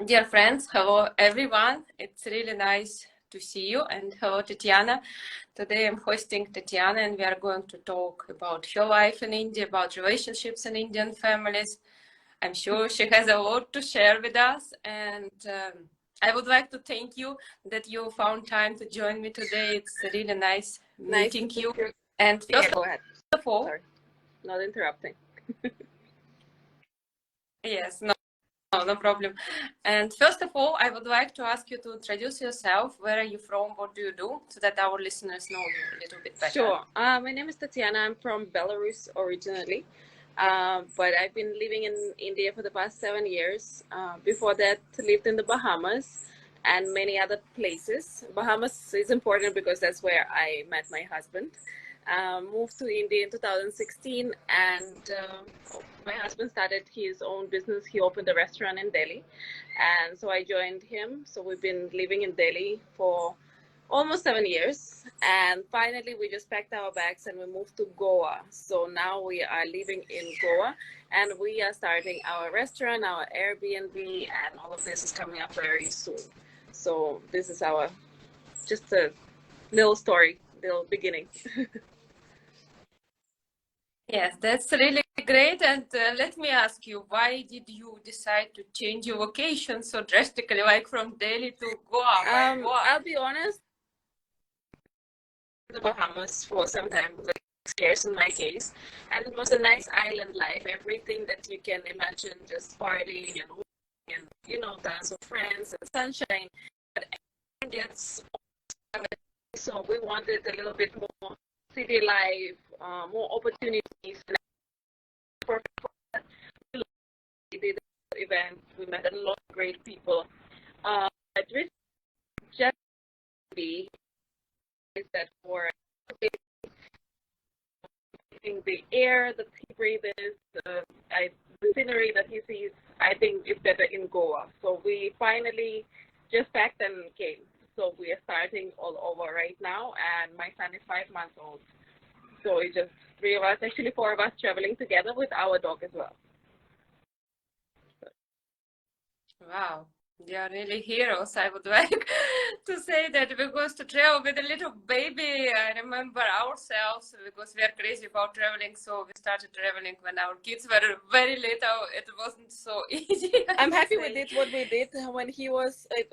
Dear friends, hello everyone. It's really nice to see you, and hello Tatyana. Today I'm hosting Tatyana and we are going to talk about her life in India, about relationships in Indian families. I'm sure she has a lot to share with us, and I would like to thank you that you found time to join me today. It's really nice meeting you. And Yeah, first go ahead. of all, Sorry, not interrupting. yes, no problem. And first of all, I would like to ask you to introduce yourself. Where are you from? What do you do? So that our listeners know you a little bit better. Sure. My name is Tatyana. I'm from Belarus originally, but I've been living in India for the past 7 years. Before that, lived in the Bahamas and many other places. Bahamas is important because that's where I met my husband. Moved to India in 2016, and my husband started his own business. He opened a restaurant in Delhi, and so I joined him. So we've been living in Delhi for almost 7 years, and finally we just packed our bags and we moved to Goa. So now we are living in Goa, and we are starting our restaurant, our Airbnb, and all of this is coming up very soon. So this is our just a little story, little beginning. Yes, that's really great. And let me ask you, why did you decide to change your location so drastically, like from Delhi to Goa? Why Goa? I'll be honest, the Bahamas for some time, like 6 years in my case, and it was a nice island life. Everything that you can imagine, just partying and tons of friends and sunshine. But everything gets so we wanted a little bit more city life, more opportunities. And perfect for that. We did an event. We met a lot of great people. But just be is that for the air that he breathes, the scenery that he sees, I think is better in Goa. So we finally just packed and came. So we are starting all over right now, and my son is 5 months old. So it's just three of us, actually four of us, traveling together with our dog as well. Wow, they are really heroes. I would like to say that because to travel with a little baby, I remember ourselves because we are crazy about traveling. So we started traveling when our kids were very little. It wasn't so easy. I'm happy we did what we did when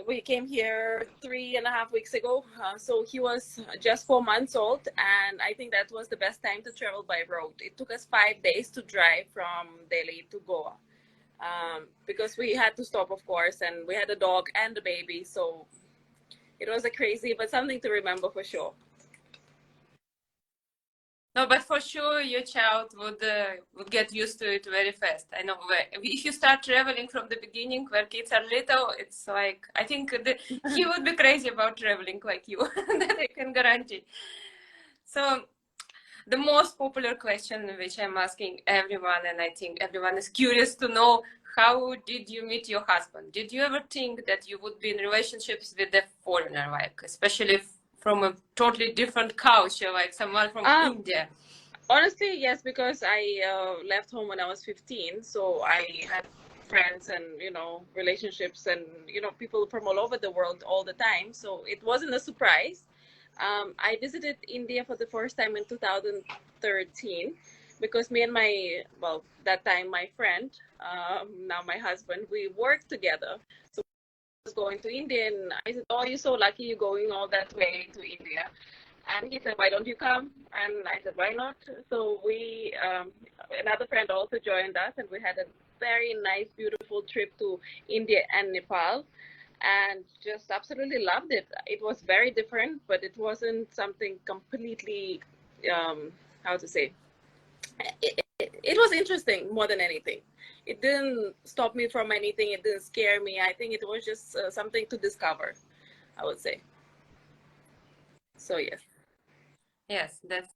we came here 3.5 weeks ago. So he was just 4 months old, and I think that was the best time to travel by road. It took us 5 days to drive from Delhi to Goa. Because we had to stop, of course, and we had a dog and a baby, so it was a crazy, but something to remember for sure. No, but for sure your child would get used to it very fast. I know if you start traveling from the beginning where kids are little, it's like I think he would be crazy about traveling like you. That I can guarantee. So the most popular question which I'm asking everyone, and I think everyone is curious to know, how did you meet your husband? Did you ever think that you would be in relationships with a foreigner, like especially from a totally different culture, like someone from India? Honestly, yes, because I left home when I was 15, so I had friends and relationships and people from all over the world all the time. So it wasn't a surprise. I visited India for the first time in 2013 because me and that time my friend, now my husband, we worked together. So I was going to India, and I said, "Oh, you're so lucky you're going all that way to India." And he said, "Why don't you come?" And I said, "Why not?" So another friend also joined us, and we had a very nice, beautiful trip to India and Nepal, and just absolutely loved it. It was very different, but it wasn't something completely, how to say, it was interesting more than anything. It didn't stop me from anything. It didn't scare me. I think it was just something to discover, I would say. So, yes. Yes, that's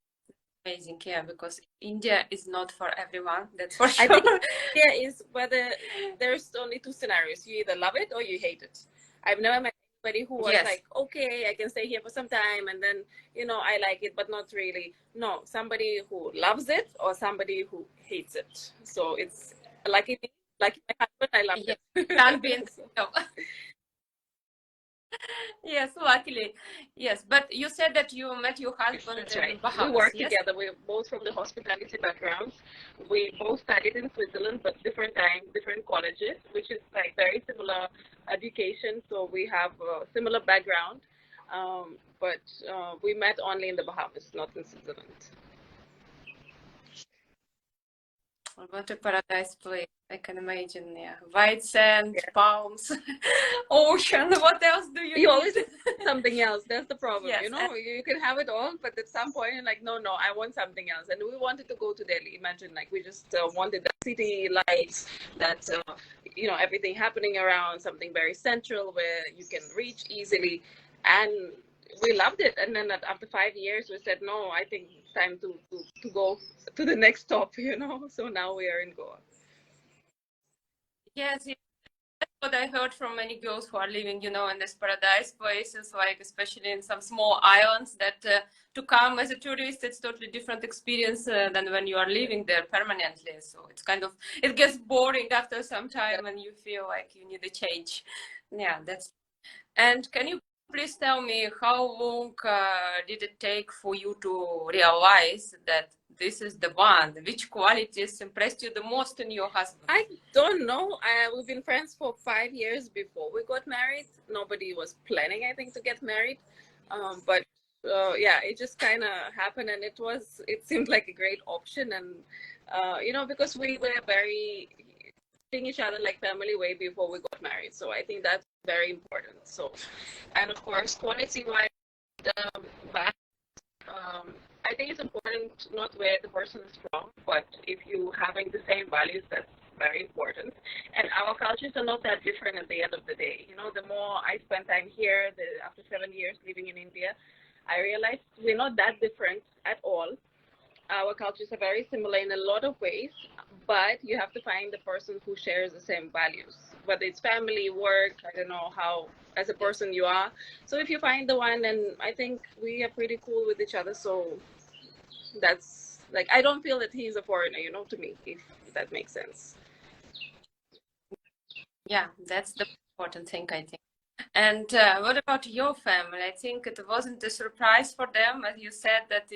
amazing. Yeah, because India is not for everyone. That's for I sure. think India is whether there's only two scenarios. You either love it or you hate it. I've never met anybody who was Yes. like, okay, I can stay here for some time and then, I like it, but not really. No, somebody who loves it or somebody who hates it. So it's lucky Like my husband, I love Yeah, it. can't be in So, no. Yes, luckily. Yes, but you said that you met your husband that's in right. We Bahamas, work yes? together. We're both from the hospitality backgrounds. We both studied in Switzerland, but different times, different colleges, which is like very similar education. So we have a similar background, but we met only in the Bahamas, not in Switzerland. What a paradise place. I can imagine, yeah. White sand, Yeah. palms, ocean. What else do you You need? always want something else. That's the problem. Yes, and You can have it all, but at some point you're like, no, no, I want something else. And we wanted to go to Delhi. Imagine, like, we just wanted the city lights, that everything happening around, something very central where you can reach easily, and we loved it. And then after 5 years, we said, no, I think it's time to go to the next stop. So now we are in Goa. yes, what I heard from many girls who are living, in this paradise places, like especially in some small islands, that to come as a tourist, it's totally different experience than when you are living there permanently. So it gets boring after some time, and you feel like you need a change. Yeah, that's. And can you please tell me how long did it take for you to realize that this is the one? Which qualities impressed you the most in your husband? I don't know. We've been friends for 5 years before we got married. Nobody was planning, I think, to get married. But yeah, it just kind of happened, and it seemed like a great option. And, because we were very treating each other like family way before we got married. So I think that's very important. So, and of course, quality wise, um, I think it's important not where the person is from, but if you having the same values, that's very important. And our cultures are not that different at the end of the day. The more I spend time here, after 7 years living in India, I realized we're not that different at all. Our cultures are very similar in a lot of ways, but you have to find the person who shares the same values, whether it's family, work, I don't know how as a person you are. So if you find the one, and I think we are pretty cool with each other. So that's like, I don't feel that he's a foreigner, to me, if that makes sense. Yeah, that's the important thing, I think. And what about your family? I think it wasn't a surprise for them, as you said that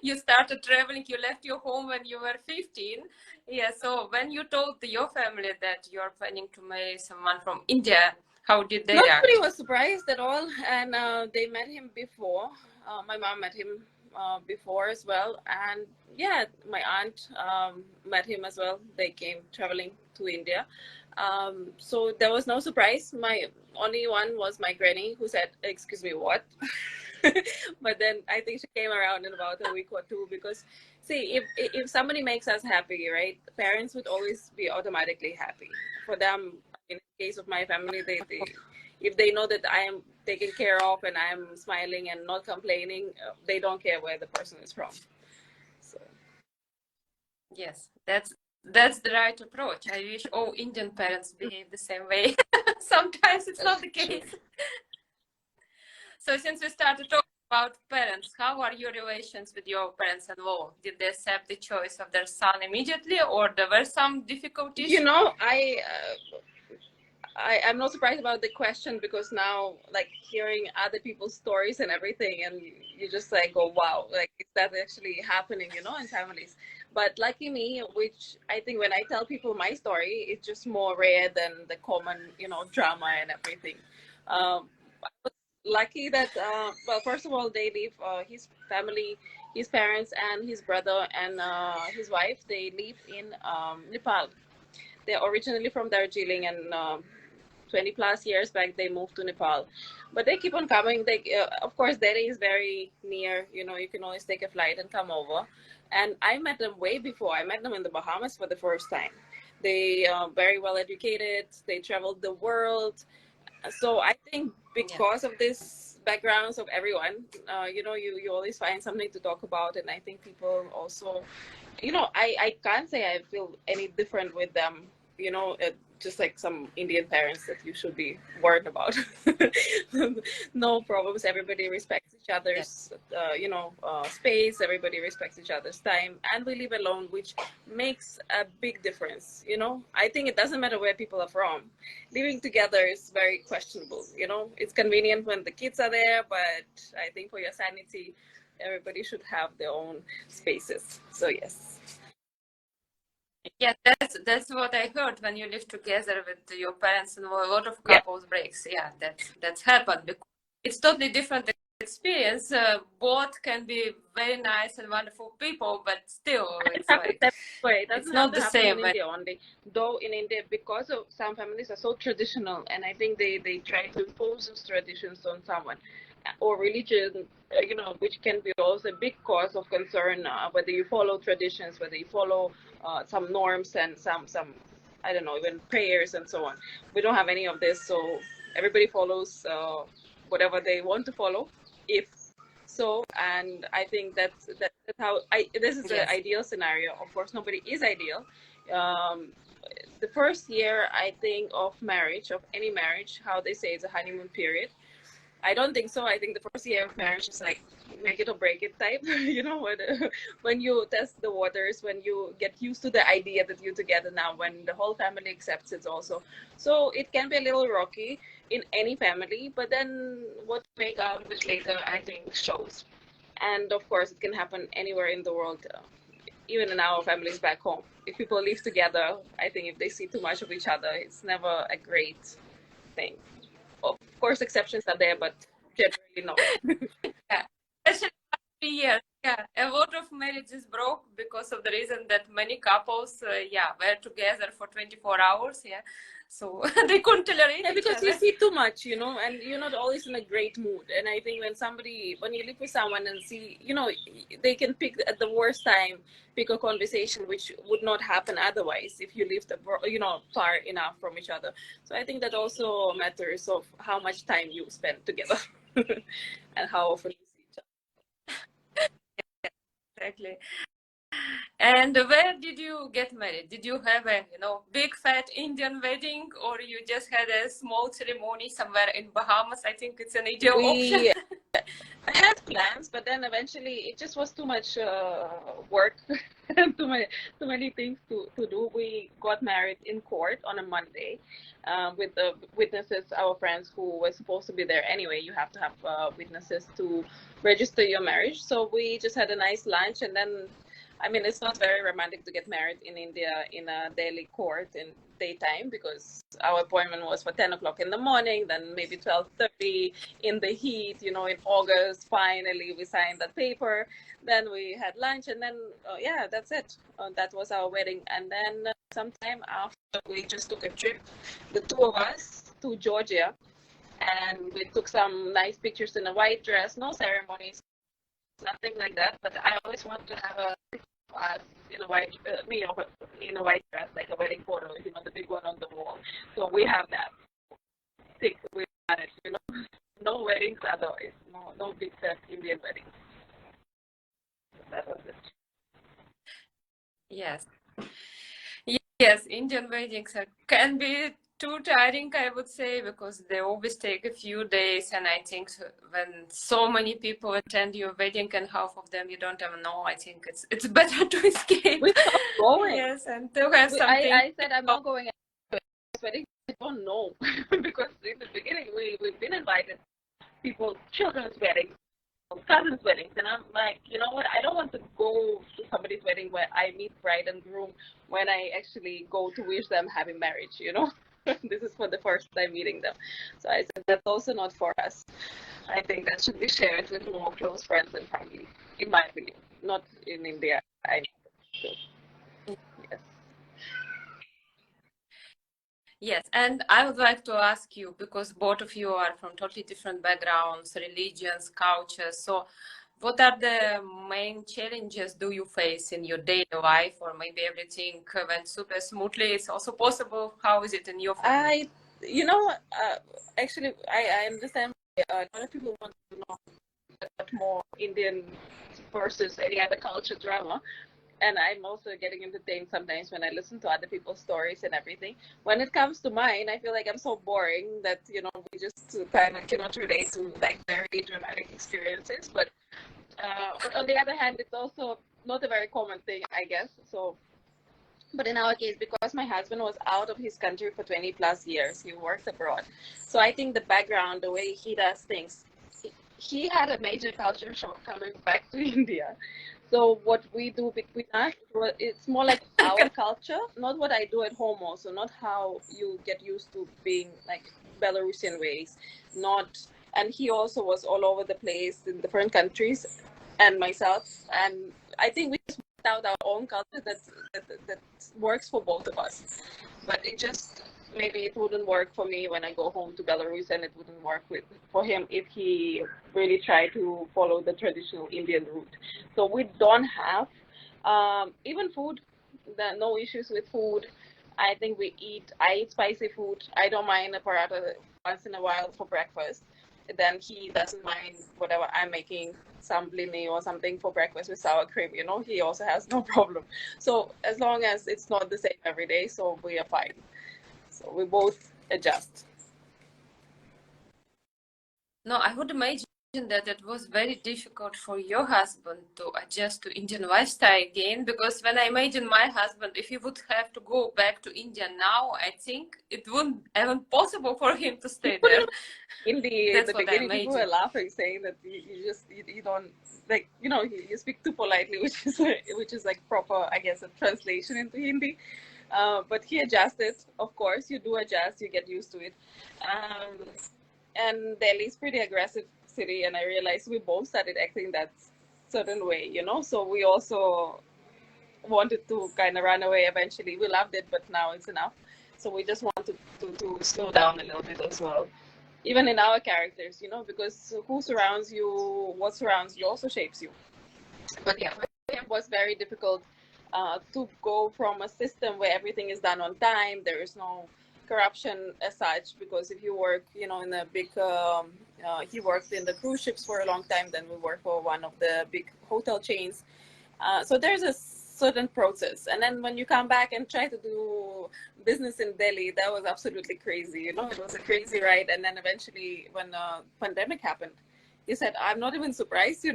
you started traveling, you left your home when you were 15. Yeah, so when you told your family that you're planning to marry someone from India, how did they Nobody react? was surprised at all, and they met him before. My mom met him before as well, and yeah, my aunt met him as well. They came traveling to India, so there was no surprise. My only one was my granny, who said, "Excuse me, what?" But then I think she came around in about a week or two, because see, if somebody makes us happy, right, parents would always be automatically happy. For them, in the case of my family, they if they know that I am taken care of and I am smiling and not complaining, they don't care where the person is from. So Yes, that's the right approach. I wish all Indian parents behave the same way. Sometimes it's not the true. case. So since we started talking about parents, how are your relations with your parents-in-law? Did they accept the choice of their son immediately, or there were some You difficulties? know, I'm not surprised about the question, because now, like, hearing other people's stories and everything, and you just like go, wow, like, is that actually happening, in families? But lucky me, which I think when I tell people my story, it's just more rare than the common, drama and everything. Um, Lucky that, well, first of all, they live, his family, his parents and his brother and his wife, they live in Nepal. They're originally from Darjeeling, and 20 plus years back they moved to Nepal, but they keep on coming. They of course Delhi is very near, you can always take a flight and come over. And I met them way before. I met them in the Bahamas for the first time. They are very well educated, they traveled the world. So I think Yeah. because of this backgrounds of everyone, you always find something to talk about. And I think people also, I can't say I feel any different with them you know, just like some Indian parents that you should be worried about. No problems. Everybody respects each Yeah. other's, space. Everybody respects each other's time, and we live alone, which makes a big difference. You know, I think it doesn't matter where people are from. Living together is very questionable. You know, it's convenient when the kids are there, but I think for your sanity, everybody should have their own spaces. So yes. Yeah, that's what I heard when you live together with your parents, and a lot of Yeah. couples breaks. Yeah, that's happened because it's totally different experience. Both can be very nice and wonderful people, but still, It it's happens like that way. It it's doesn't have not to the happen in same. India only. Though in India, because of some families are so traditional, and I think they try to impose those traditions on someone, or religion, which can be also a big cause of concern. Whether you follow traditions, whether you follow some norms and some I don't know, even prayers and so on. We don't have any of this, so everybody follows whatever they want to follow. If so, and I think that's how this is the Yes. ideal scenario. Of course, nobody is ideal. um, the first year, I think, of marriage, of any marriage, how they say, is a honeymoon period. I don't think so. I think the first year of marriage is like make it or break it type. When you test the waters, when you get used to the idea that you're together now, when the whole family accepts it also. So it can be a little rocky in any family, but then what you make out of it later, I think, shows. And of course, it can happen anywhere in the world, even in our families back home. If people live together, I think if they see too much of each other, it's never a great thing. Of course, exceptions are there, but generally not. Yeah, especially last 3 years. Yeah, a lot of marriages broke because of the reason that many couples, were together for 24 hours. Yeah, so they couldn't tolerate Yeah, each because you other. see too much, and you're not always in a great mood. And I think when you live with someone and see, they can pick at the worst time, pick a conversation which would not happen otherwise if you lived, far enough from each other. So I think that also matters of how much time you spend together and how often you see each Exactly. And where did you get married? Did you have a big fat Indian wedding, or you just had a small ceremony somewhere in Bahamas? I think it's an other. ideal option. We had plans, but then eventually it just was too much work, too many things to do. We got married in court on a Monday, with the witnesses, our friends who were supposed to be there anyway. You have to have witnesses to register your marriage. So we just had a nice lunch, and then, I mean, it's not very romantic to get married in India in a Delhi court in daytime, because our appointment was for 10 o'clock in the morning, then maybe 12:30 in the heat, in August. Finally, we signed that paper. Then we had lunch, and then, yeah, that's it. That was our wedding. And then sometime after, we just took a trip, the two of us, to Georgia, and we took some nice pictures in a white dress. No ceremonies, nothing like that. But I always want to have a us in a white, in a white dress, like a wedding photo, the big one on the wall. So we have that. We managed. No weddings otherwise. No big set Indian weddings. That was it. Yes. Yes, Indian weddings can be too tiring, I would say, because they always take a few days. And I think when so many people attend your wedding and half of them you don't even know, I think it's better to escape. We stopped going. Yes, and to have something. I said I'm not going to this wedding. I don't know. Because in the beginning we've been invited people's children's weddings, cousins' weddings, and I'm like, you know what? I don't want to go to somebody's wedding where I meet bride and groom when I actually go to wish them happy marriage. This is for the first time meeting them. So I said that's also not for us. I think that should be shared with more close friends and family, in my opinion. Not in India. I so, yes. Yes, and I would like to ask you, because both of you are from totally different backgrounds, religions, cultures. So, what are the main challenges do you face in your daily life, or maybe everything went super smoothly? It's also possible. How is it in your family? Actually, I understand a lot of people want to know a lot more Indian versus any other culture drama. and I'm also getting entertained sometimes when I listen to other people's stories and everything. When it comes to mine, I feel like I'm so boring that we just kind of cannot relate to like very dramatic experiences. But on the other hand, it's also not a very common thing, I guess. So, but in our case, because my husband was out of his country for 20 plus years, he worked abroad. So I think the background, the way he does things, he had a major culture shock coming back to India. So what we do between us, it's more like our culture, not what I do at home also, not how you get used to being like Belarusian ways, not, and he also was all over the place in different countries and myself. And I think we just worked out our own culture that works for both of us. But it just, maybe it wouldn't work for me when I go home to Belarus, and it wouldn't work for him if he really tried to follow the traditional Indian route. So we don't have even food. No issues with food. I think I eat spicy food. I don't mind a paratha once in a while for breakfast. Then he doesn't mind whatever I'm making, some blini or something for breakfast with sour cream. He also has no problem. So as long as it's not the same every day, so we are fine. So we both adjust. No, I would imagine that it was very difficult for your husband to adjust to Indian lifestyle again, because when I imagine my husband, if he would have to go back to India now, I think it wouldn't even possible for him to stay there. In That's the what I beginning, people were imagine. laughing, saying that you don't, like, you speak too politely, which is like proper, I guess, a translation into Hindi. But he adjusted. Of course, you do adjust. You get used to it. Um, and Delhi is pretty aggressive city, and I realized we both started acting that certain way. So we also wanted to kind of run away eventually. We loved it, but now it's enough. So we just want to slow down a little bit as well. Even in our characters, because who surrounds you, what surrounds you also shapes you. But yeah, for him it was very difficult to go from a system where everything is done on time. There is no corruption as such, because if you work, in a big, he worked in the cruise ships for a long time. Then we worked for one of the big hotel chains. So there's a certain process, and then when you come back and try to do business in Delhi, that was absolutely crazy. It was a crazy ride. And then eventually, when the pandemic happened, he said, I'm not even surprised,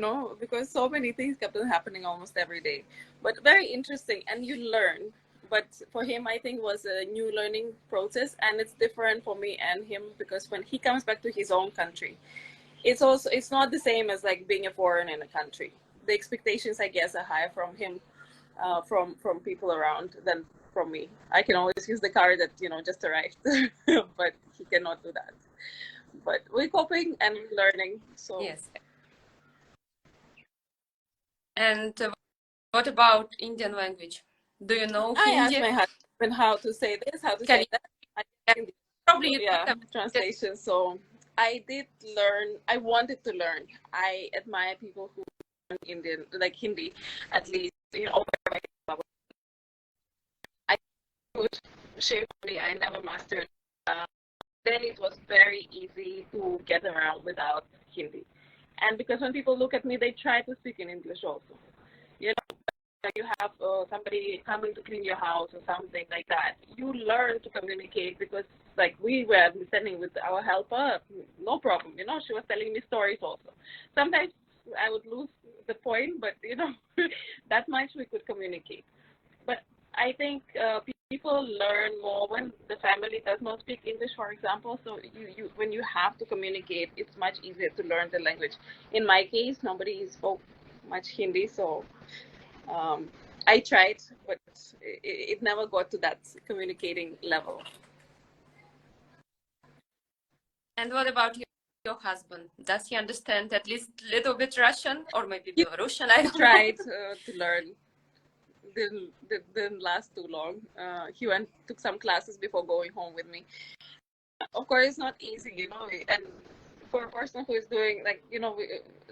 because so many things kept on happening almost every day. But very interesting, and you learn. But for him, I think was a new learning process, and it's different for me and him, because when he comes back to his own country, it's not the same as like being a foreigner in a country. The expectations, I guess, are higher from him, from people around, than from me. I can always use the car that just arrived, but he cannot do that. But we're coping and learning. So Yes. And what about Indian language? Do you know I asked Hindi? my husband how to say this, how to Can say you, that. I think probably you don't yeah, have translation. So I did learn. I wanted to learn. I admire people who learn Indian, like Hindi, at least. I could shape only. I never mastered. Uh, then it was very easy to get around without Hindi. And because when people look at me, they try to speak in English also. You you have somebody coming to clean your house or something like that, you learn to communicate, because like we were listening with our helper, no problem. She was telling me stories also. Sometimes I would lose the point, but that much we could communicate. But I think people learn more when the family does not speak English, for example. So when you have to communicate, it's much easier to learn the language. In my case, nobody spoke much Hindi, so I tried, but it never got to that communicating level. And what about your husband? Does he understand at least a little bit Russian or maybe Belarusian? I He don't know. tried to learn. Didn't last too long. He took some classes before going home with me. Of course, it's not easy, and for a person who is doing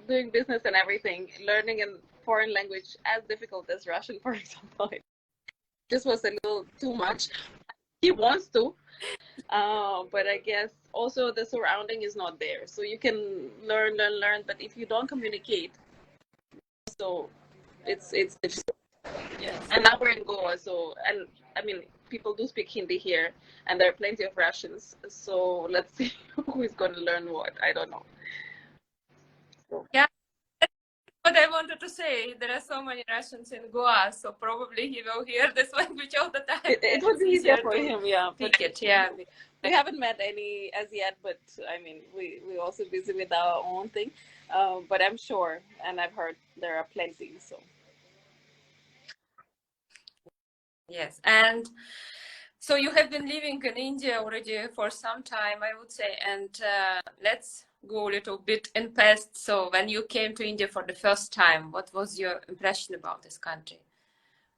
doing business and everything, learning a foreign language as difficult as Russian, for example, this was a little too much. He wants to, but I guess also the surrounding is not there. So you can learn, but if you don't communicate, so it's difficult. Yes. And now we're in Goa, so, and I mean, people do speak Hindi here, and there are plenty of Russians. So let's see who is going to learn what. I don't know. So, Yeah, that's what I wanted to say. There are so many Russians in Goa, so probably he will hear this language all the time, it and would it's be easier easier for to him, yeah. But speak it. Yeah. we haven't met any as yet, but I mean, we're also busy with our own thing. But I'm sure, and I've heard there are plenty. So Yes, and so you have been living in India already for some time, I would say, and let's go a little bit in past. So when you came to India for the first time, what was your impression about this country?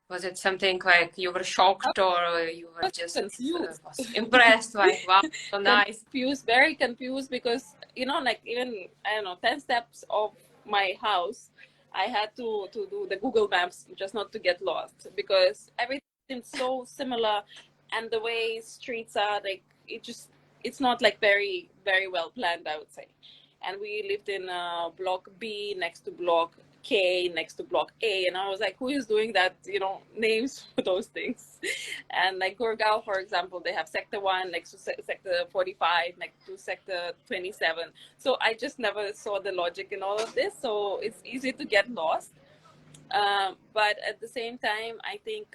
Was it something like you were shocked, or you I were was just confused. was impressed, like wow, so nice? Confused, very confused because like even I don't know, 10 steps of my house, I had to do the Google Maps just not to get lost because everything's so similar, and the way streets are like it's not like very well planned, I would say. And we lived in block B next to block K next to block A, and I was like, who is doing that? Names for those things. And like Gurgaon, for example, they have Sector 1 next to Sector 45, next to Sector 27. So I just never saw the logic in all of this. So it's easy to get lost. But at the same time, I think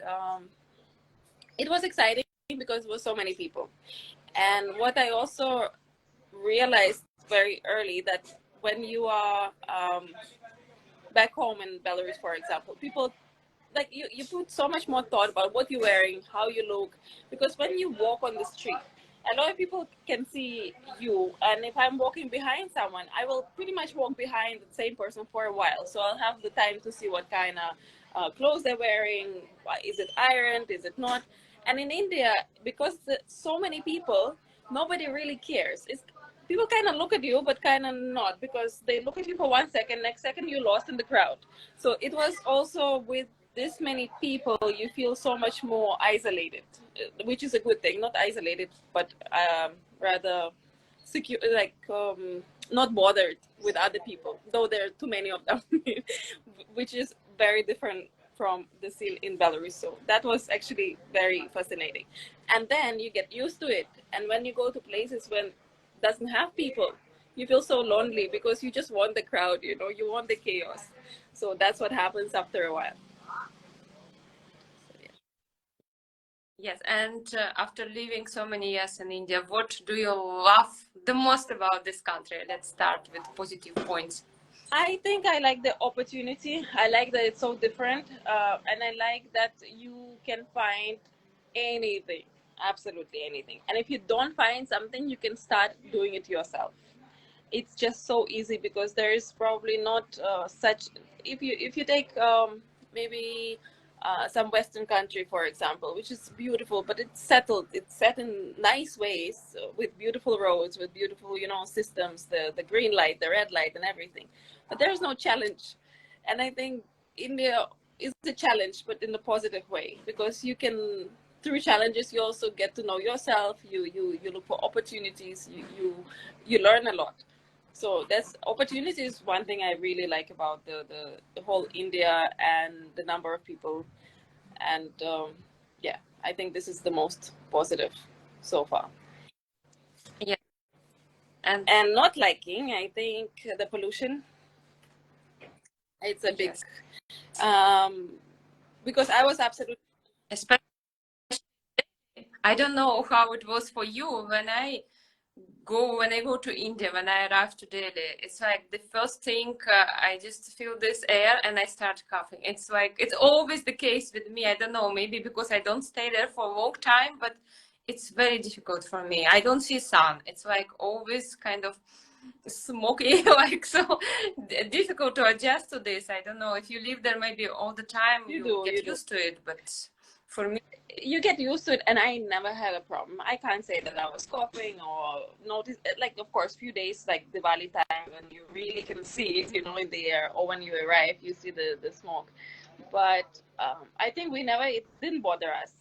it was exciting because there were so many people. And what I also realized very early that when you are back home in Belarus, for example, people like you put so much more thought about what you're wearing, how you look, because when you walk on the street, a lot of people can see you, and if I'm walking behind someone, I will pretty much walk behind the same person for a while, so I'll have the time to see what kind of clothes they're wearing. Is it ironed, is it not? And in India, because so many people, nobody really cares. People kind of look at you but kind of not, because they look at you for 1 second, next second you're lost in the crowd. So it was also with this many people, you feel so much more isolated, which is a good thing. Not isolated, but rather secure, like not bothered with other people, though there are too many of them, which is very different from the scene in Belarus. So that was actually very fascinating. And then you get used to it. And when you go to places when doesn't have people, you feel so lonely because you just want the crowd, you want the chaos. So that's what happens after a while. Yes, and after living so many years in India, what do you love the most about this country? Let's start with positive points. I think I like the opportunity. I like that it's so different, and I like that you can find anything, absolutely anything. And if you don't find something, you can start doing it yourself. It's just so easy because there is probably not such. If you take maybe some Western country, for example, which is beautiful, but it's settled. It's set in nice ways with beautiful roads, with beautiful systems, the green light, the red light, and everything. But there is no challenge, and I think India is a challenge, but in a positive way, because you can through challenges you also get to know yourself. You look for opportunities. You learn a lot. So that's opportunity is one thing I really like about the whole India and the number of people. And yeah, I think this is the most positive so far. Yeah, and And not liking, I think the pollution, it's a big yes, um because I was absolutely especially I don't know how it was for you when I go to India, when I arrive to Delhi. It's like the first thing I just feel this air and I start coughing. It's like it's always the case with me. I don't know, maybe because I don't stay there for a long time, but it's very difficult for me. I don't see sun. It's like always kind of smoky, like so difficult to adjust to this. I don't know if you live there maybe all the time, you you get do. used to it, but for me, You get used to it, and I never had a problem. I can't say that I was coughing or notice, like, of course, few days like Diwali time when you really can see it, in the air, or when you arrive you see the smoke. But I think it didn't bother us,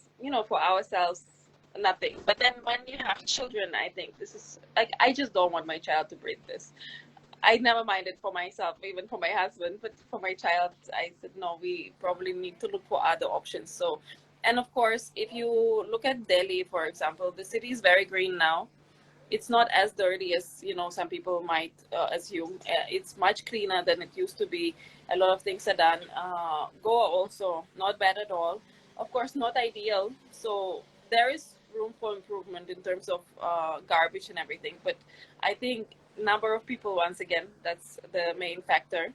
for ourselves, nothing. But then when you have children, I think this is like, I just don't want my child to breathe this. I never minded for myself, even for my husband, but for my child, I said no. We probably need to look for other options. So, and of course, if you look at Delhi, for example, the city is very green now. It's not as dirty as some people might assume. It's much cleaner than it used to be. A lot of things are done. Goa also not bad at all. Of course, not ideal. So there is room for improvement in terms of garbage and everything. But I think number of people, once again, that's the main factor.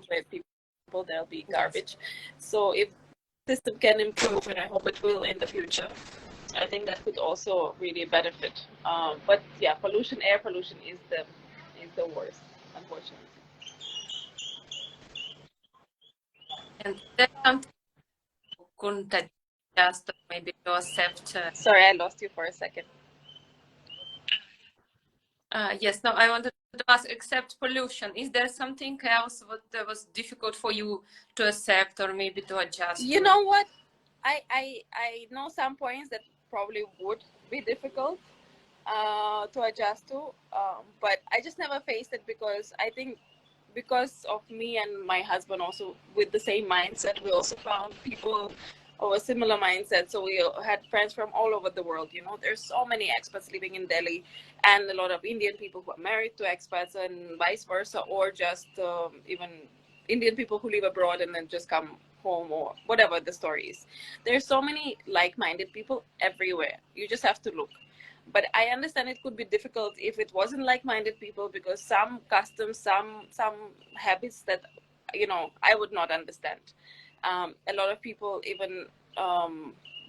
Where people, there'll be Yes. garbage. So if the system can improve, and I hope it will in the future, I think that could also really benefit. But yeah, pollution, air pollution is the worst, unfortunately. And there's something you couldn't adjust or maybe to accept. Sorry, I lost you for a second. Yes, no, I wanted to ask, except pollution, is there something else that was difficult for you to accept or maybe to adjust You to? know what? I know some points that probably would be difficult to adjust to, but I just never faced it because I think because of me and my husband also with the same mindset, we also found people of a similar mindset. So we had friends from all over the world. There's so many expats living in Delhi, and a lot of Indian people who are married to expats, and vice versa, or just even Indian people who live abroad and then just come home, or whatever the story is. There's so many like-minded people everywhere. You just have to look. But I understand it could be difficult if it wasn't like-minded people, because some customs, some habits that I would not understand. A lot of people even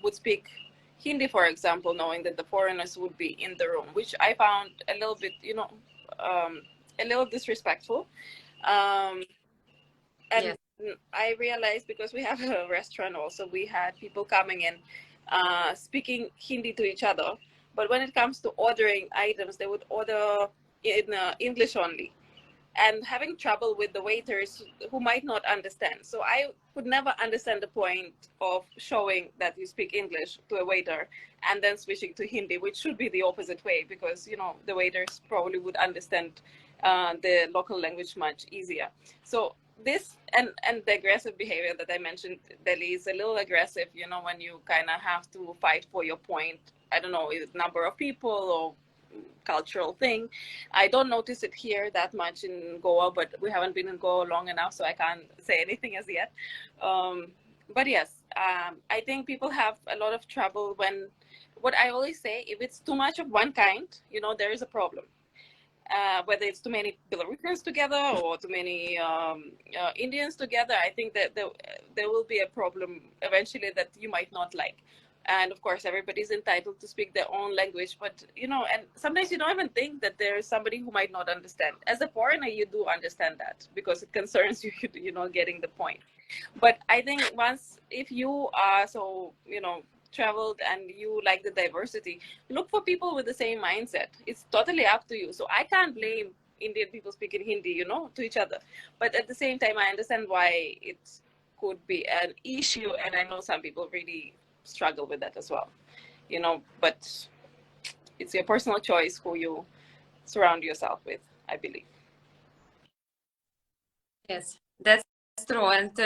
would speak Hindi, for example, knowing that the foreigners would be in the room, which I found a little bit, a little disrespectful. Um, and Yes. I realized, because we have a restaurant also, we had people coming in speaking Hindi to each other, but when it comes to ordering items, they would order in English only, and having trouble with the waiters who might not understand. So I could never understand the point of showing that you speak English to a waiter and then switching to Hindi, which should be the opposite way, because the waiters probably would understand the local language much easier. So this and the aggressive behavior that I mentioned, Delhi is a little aggressive. When you kind of have to fight for your point. I don't know, is number of people or cultural thing. I don't notice it here that much in Goa, but we haven't been in Goa long enough, so I can't say anything as yet. But yes, I think people have a lot of trouble when, what I always say, if it's too much of one kind, there is a problem. Whether it's too many Belarusians together or too many Indians together, I think that there will be a problem eventually that you might not like. And of course, everybody's entitled to speak their own language, but and sometimes you don't even think that there is somebody who might not understand. As a foreigner, you do understand that because it concerns you, getting the point. But I think once, if you are so, traveled and you like the diversity, look for people with the same mindset. It's totally up to you. So I can't blame Indian people speaking Hindi, to each other. But at the same time, I understand why it could be an issue. And I know some people really struggle with that as well, but it's your personal choice who you surround yourself with, I believe. Yes, that's true. And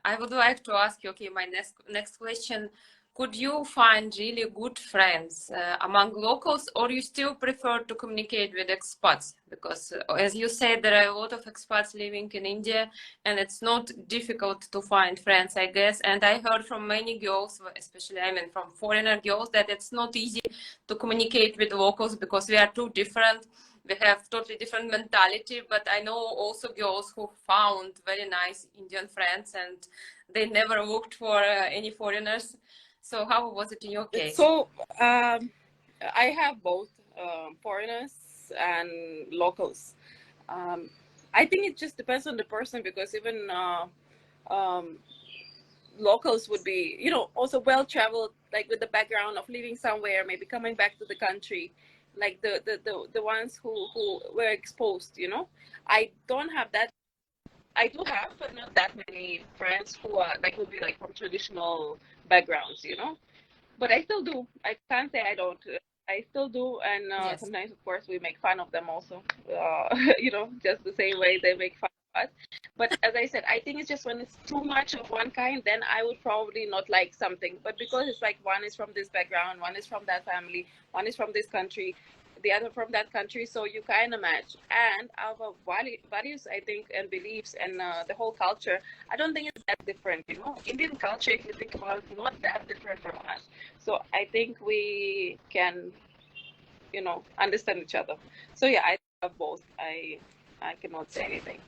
I would like to ask you, okay, my next question, could you find really good friends among locals, or you still prefer to communicate with expats? Because as you said, there are a lot of expats living in India, and it's not difficult to find friends, I guess. And I heard from many girls, especially I mean from foreigner girls, that it's not easy to communicate with locals because we are too different. We have totally different mentality, but I know also girls who found very nice Indian friends and they never looked for any foreigners. So how was it in your case? So I have both foreigners and locals. I think it just depends on the person, because even um, locals would be, also well traveled, like with the background of living somewhere, maybe coming back to the country, like the ones who were exposed. I don't have that. I do have, but not that many friends who are like would be like from traditional backgrounds. But I still do. I can't say I don't. I still do, and Yes. sometimes, of course, we make fun of them also. Just the same way they make fun of us. But as I said, I think it's just when it's too much of one kind, then I would probably not like something. But because it's like one is from this background, one is from that family, one is from this country, the other from that country, so you kind of match. And our values, I think, and beliefs, and the whole culture, I don't think it's that different. Indian culture, if you think about it, not that different from us. So I think we can, understand each other. So yeah, I love both. I cannot say anything.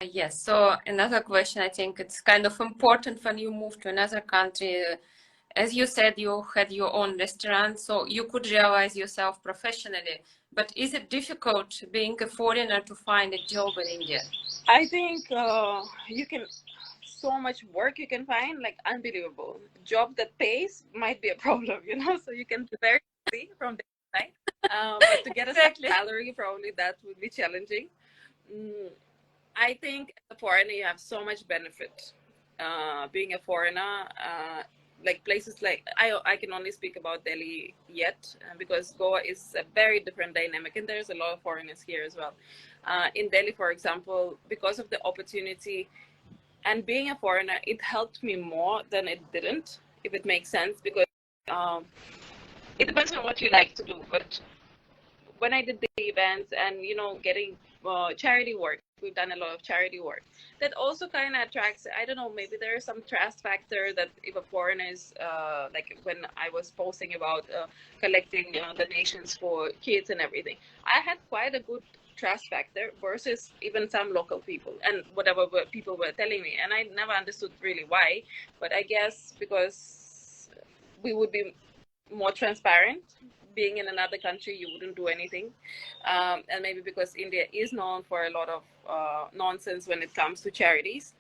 Yes. So another question, I think it's kind of important when you move to another country. As you said, you had your own restaurant, so you could realize yourself professionally. But is it difficult being a foreigner to find a job in India? I think you can so much work you can find, like unbelievable. Job that pays might be a problem, so you can be very busy from day to night. But to get a Exactly. salary, probably that would be challenging. Mm, I think as a foreigner, you have so much benefit. Being a foreigner, like places like I can only speak about Delhi yet, because Goa is a very different dynamic, and there's a lot of foreigners here as well. In Delhi, for example, because of the opportunity and being a foreigner, it helped me more than it didn't, if it makes sense, because um, it depends on what you like to do. But when I did the events and getting charity work, we've done a lot of charity work. That also kind of attracts. I don't know. Maybe there is some trust factor that if a foreigner is like when I was posting about collecting donations for kids and everything, I had quite a good trust factor versus even some local people and whatever people were telling me, and I never understood really why. But I guess because we would be more transparent. Being in another country, you wouldn't do anything, and maybe because India is known for a lot of nonsense when it comes to charities.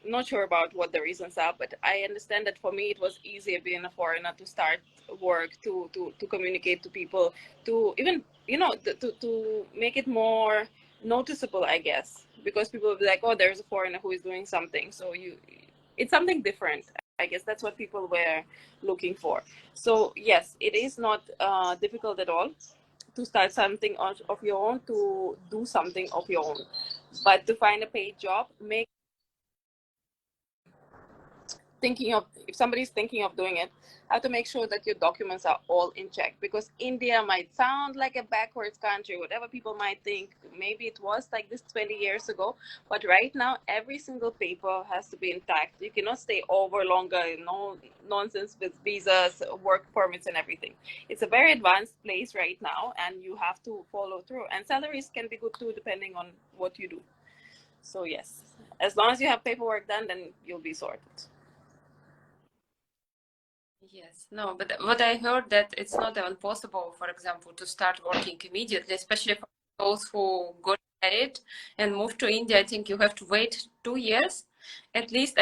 Not sure about what the reasons are, but I understand that for me it was easier being a foreigner to start work, to communicate to people, to even to make it more noticeable, I guess, because people will be like, oh, there's a foreigner who is doing something, so it's something different. I guess that's what people were looking for. So yes, it is not difficult at all to start something of your own, to do something of your own, but to find a paid job, make thinking of if somebody's thinking of doing it, have to make sure that your documents are all in check, because India might sound like a backwards country, whatever people might think. Maybe it was like this 20 years ago, but right now every single paper has to be intact. You cannot stay over longer, no nonsense with visas, work permits, and everything. It's a very advanced place right now, and you have to follow through, and salaries can be good too depending on what you do. So yes, as long as you have paperwork done, then you'll be sorted. Yes, no, but what I heard that it's not even possible, for example, to start working immediately, especially for those who got married and moved to India. I think you have to wait 2 years at least.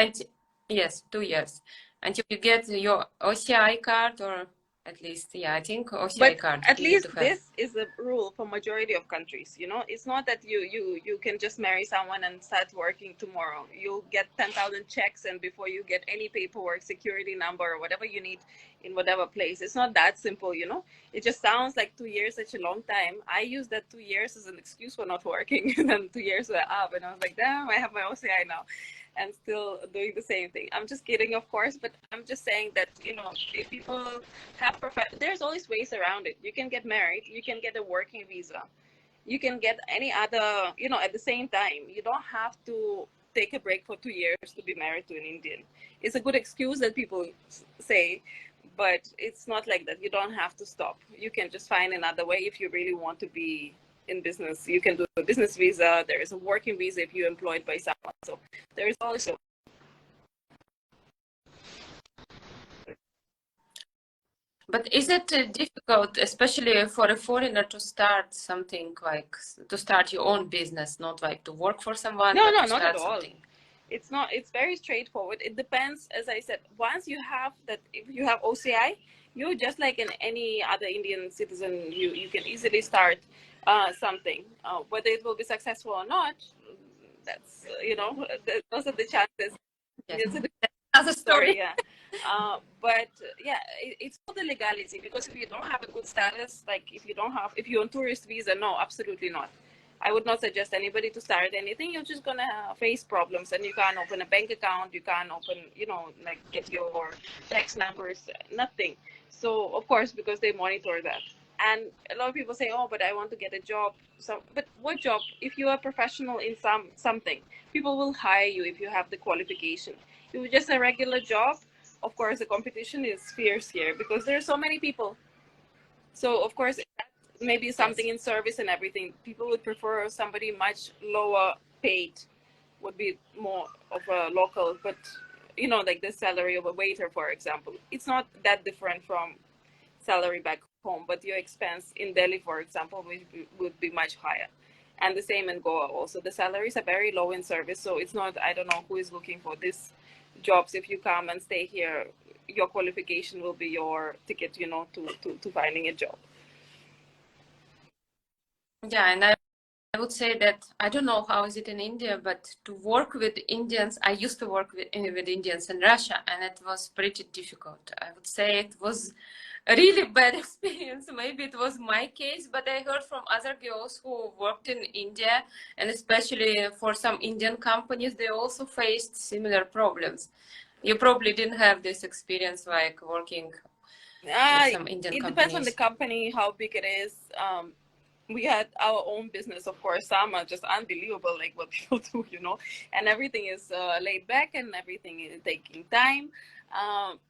Yes, 2 years until you get your OCI card, or at least, yeah, I think OCI But card at you need least to have. this is a rule for majority of countries. It's not that you can just marry someone and start working tomorrow. You'll get 10,000 checks, and before you get any paperwork, security number, or whatever you need in whatever place, it's not that simple. It just sounds like 2 years such a long time. I use that 2 years as an excuse for not working, and then 2 years were up, and I was like, damn, I have my OCI now and still doing the same thing. I'm just kidding, of course, but I'm just saying that if people have there's always ways around it. You can get married, you can get a working visa, you can get any other, at the same time. You don't have to take a break for 2 years to be married to an Indian. It's a good excuse that people say, but it's not like that. You don't have to stop. You can just find another way if you really want to be in business. You can do a business visa. There is a working visa if you're employed by someone. So there is also. But is it difficult, especially for a foreigner, to start something like to start your own business, not like to work for someone, No, but no, to not at start all. something? It's not. It's very straightforward. It depends, as I said. Once you have that, if you have OCI, you're just like any other Indian citizen. You can easily start something. Whether it will be successful or not, that's those are the chances. Yes, It's a another story. story. Yeah. But yeah, it's all the legality, because if you don't have a good status, like if you're on tourist visa, no, absolutely not. I would not suggest anybody to start anything. You're just gonna face problems, and you can't open a bank account. You can't open, like get your tax numbers, nothing. So of course, because they monitor that, and a lot of people say, "Oh, but I want to get a job." But what job? If you are professional in something, people will hire you if you have the qualification. If it's just a regular job, of course, the competition is fierce here because there are so many people. So of course, maybe something Yes. in service and everything, people would prefer somebody much lower paid, would be more of a local, but like the salary of a waiter, for example, it's not that different from salary back home, but your expense in Delhi, for example, would be much higher. And the same in Goa also. The salaries are very low in service, so it's not, I don't know who is looking for these jobs. If you come and stay here, your qualification will be your ticket, to finding a job. Yeah, and I would say that I don't know how is it in India, but to work with Indians, I used to work with Indians in Russia, and it was pretty difficult. I would say it was a really bad experience. Maybe it was my case, but I heard from other girls who worked in India, and especially for some Indian companies, they also faced similar problems. You probably didn't have this experience like working with Uh, some Indian it depends on the companies. company, how big it is. We had our own business, of course. Some are just unbelievable, like what people do, and everything is laid back and everything is taking time.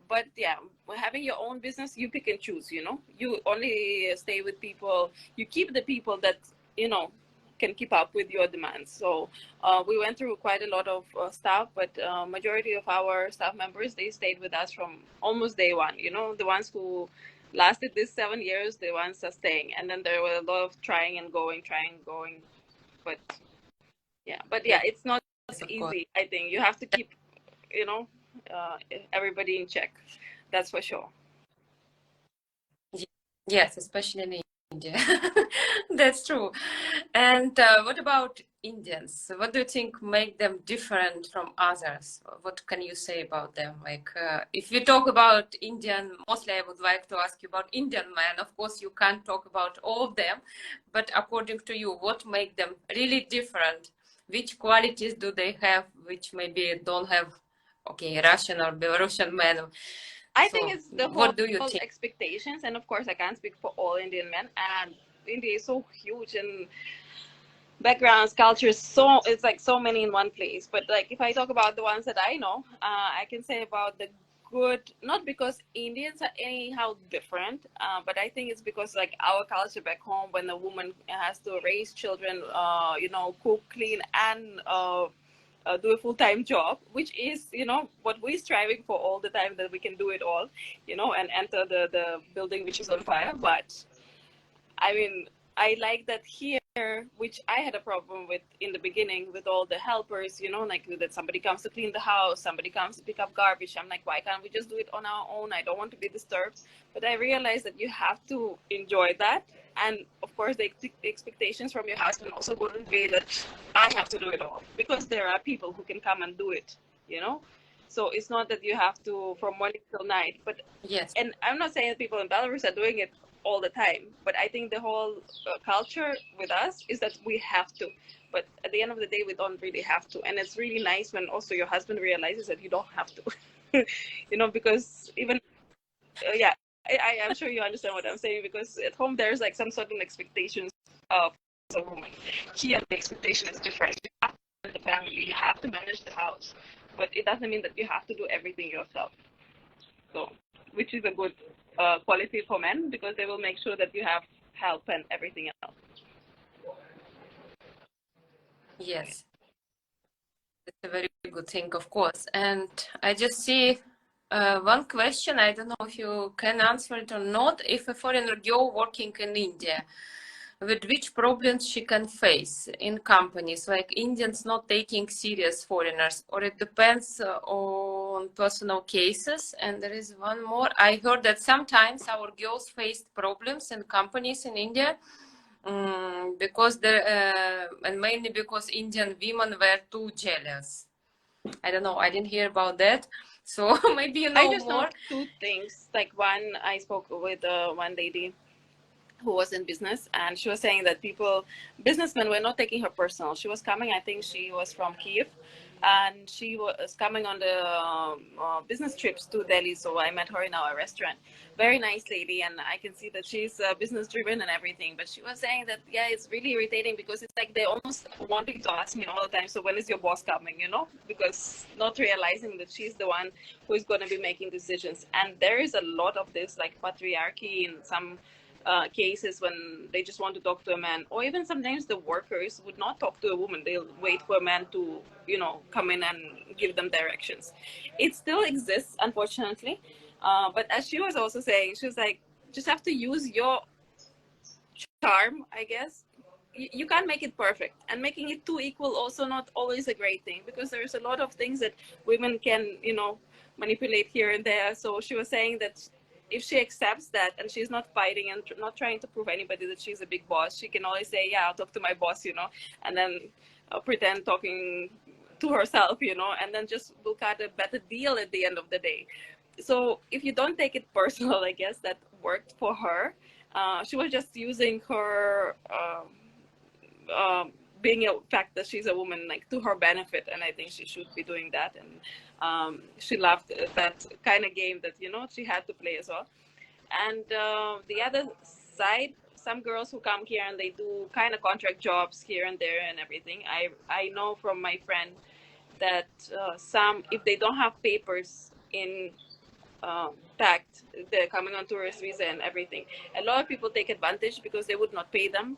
But yeah, having your own business, you pick and choose, you only stay with people, you keep the people that, you know, can keep up with your demands. So we went through quite a lot of stuff, but majority of our staff members, they stayed with us from almost day one, the ones who lasted this 7 years, the ones are staying. And then there were a lot of trying and going. But yeah, Yes, it's not of course. easy. I think you have to keep, you know, uh, everybody in check. That's for sure. Yes, especially in India. That's true. And what about Indians? What do you think make them different from others? What can you say about them? Like, if we talk about Indian, mostly I would like to ask you about Indian men. Of course, you can't talk about all of them, but according to you, what make them really different? Which qualities do they have, which maybe don't have, okay, Russian or Belarusian men? I think So, it's the whole what do you think? expectations, and of course, I can't speak for all Indian men. And India is so huge, and backgrounds, cultures, so it's like so many in one place. But like if I talk about the ones that I know, I can say about the good, not because Indians are anyhow different, but I think it's because like our culture back home, when a woman has to raise children, cook, clean, and do a full-time job, which is what we're striving for all the time, that we can do it all, and enter the building which is on fire. But I mean, I like that here, which I had a problem with in the beginning with all the helpers, like that somebody comes to clean the house, somebody comes to pick up garbage. I'm like, why can't we just do it on our own? I don't want to be disturbed. But I realized that you have to enjoy that. And of course, the expectations from your husband also wouldn't be that I have to do it all, because there are people who can come and do it, you know? So it's not that you have to from morning till night. But Yes. and I'm not saying that people in Belarus are doing it all the time, but I think the whole culture with us is that we have to. But at the end of the day, we don't really have to, and it's really nice when also your husband realizes that you don't have to. Because even yeah, I'm sure you understand what I'm saying, because at home there's like some certain expectations of a woman. Here the expectation is different. You have to manage the family, you have to manage the house, but it doesn't mean that you have to do everything yourself. So, which is a good quality for men, because they will make sure that you have help and everything else. Yes. It's a very good thing, of course. And I just see one question. I don't know if you can answer it or not. If a foreigner girl working in India, with which problems she can face in companies, like Indians not taking serious foreigners, or it depends on personal cases. And there is one more. I heard that sometimes our girls faced problems in companies in India because and mainly because Indian women were too jealous. I don't know. I didn't hear about that. So maybe you I know just know more. two things. Like one, I spoke with one lady who was in business, and she was saying that businessmen were not taking her personal. She was coming, I think she was from Kiev, and she was coming on the business trips to Delhi. So I met her in our restaurant. Very nice lady, and I can see that she's business driven and everything. But she was saying that, yeah, it's really irritating because it's like they almost wanting to ask me all the time, so when is your boss coming, because not realizing that she's the one who is going to be making decisions. And there is a lot of this like patriarchy in some cases when they just want to talk to a man, or even sometimes the workers would not talk to a woman. They'll wait for a man to come in and give them directions. It still exists, unfortunately, but as she was also saying, she was like, just have to use your charm, I guess. You can't make it perfect, and making it too equal also not always a great thing, because there's a lot of things that women can manipulate here and there. So she was saying that if she accepts that and she's not fighting and not trying to prove anybody that she's a big boss, she can always say, yeah, I'll talk to my boss, and then pretend talking to herself, and then just will cut a better deal at the end of the day. So if you don't take it personal, I guess that worked for her. She was just using her being a fact that she's a woman like to her benefit, and I think she should be doing that. And she loved that kind of game that she had to play as well. And the other side, some girls who come here and they do kind of contract jobs here and there and everything. I know from my friend that some, if they don't have papers in tact, they're coming on tourist visa and everything. A lot of people take advantage because they would not pay them.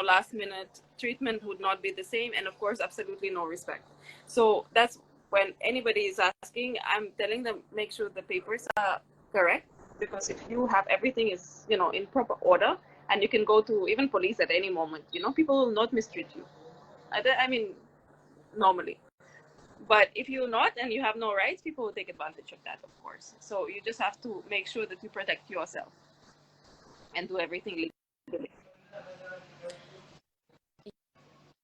Last minute treatment would not be the same, and of course, absolutely no respect. So that's when anybody is asking, I'm telling them make sure the papers are correct, because if you have everything is in proper order, and you can go to even police at any moment, people will not mistreat you. I mean, normally. But if you're not and you have no rights, people will take advantage of that, of course. So you just have to make sure that you protect yourself and do everything legally.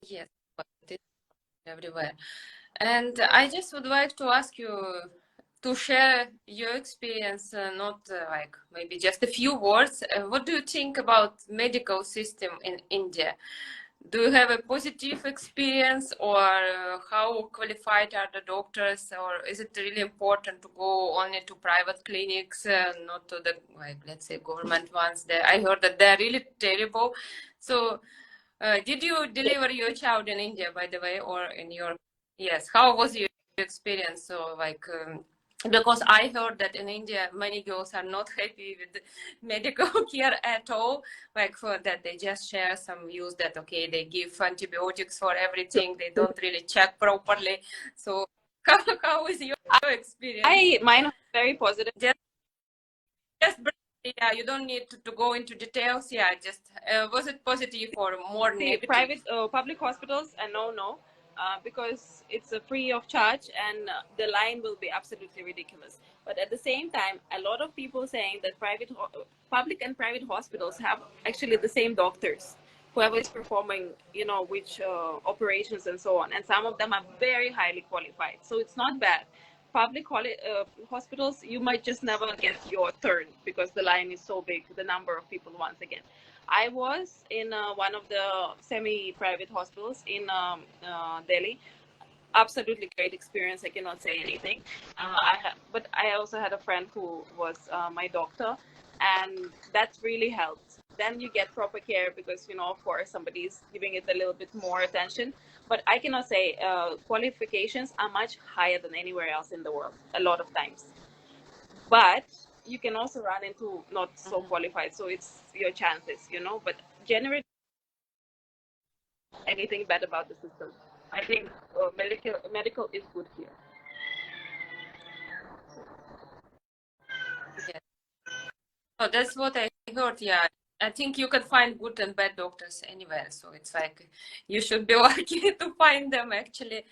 Yes, but it's everywhere. And I just would like to ask you to share your experience, not like maybe just a few words. What do you think about medical system in India? Do you have a positive experience, or how qualified are the doctors, or is it really important to go only to private clinics, not to the, like, let's say, government ones? I heard that they're really terrible. So did you deliver your child in India, by the way, or in your... Yes, how was your experience? So like, because I heard that in India, many girls are not happy with medical care at all. Like for that, they just share some views that, okay, they give antibiotics for everything. They don't really check properly. So how is your experience? Mine was very positive. Just yeah, you don't need to go into details. Yeah, just was it positive or more negative? Private, public hospitals, no, because it's a free of charge, and the line will be absolutely ridiculous. But at the same time, a lot of people saying that public and private hospitals have actually the same doctors, whoever is performing, which operations and so on, and some of them are very highly qualified. So it's not bad. Public hospitals, you might just never get your turn because the line is so big, the number of people once again. I was in one of the semi-private hospitals in Delhi. Absolutely great experience. I cannot say anything. But I also had a friend who was my doctor, and that really helped. Then you get proper care because of course, somebody's giving it a little bit more attention. But I cannot say qualifications are much higher than anywhere else in the world. A lot of times, but you can also run into not so qualified. So it's your chances, But generally, anything bad about the system. I think medical is good here. Yes. So that's what I heard. Yeah, I think you can find good and bad doctors anywhere. So it's like you should be lucky to find them actually.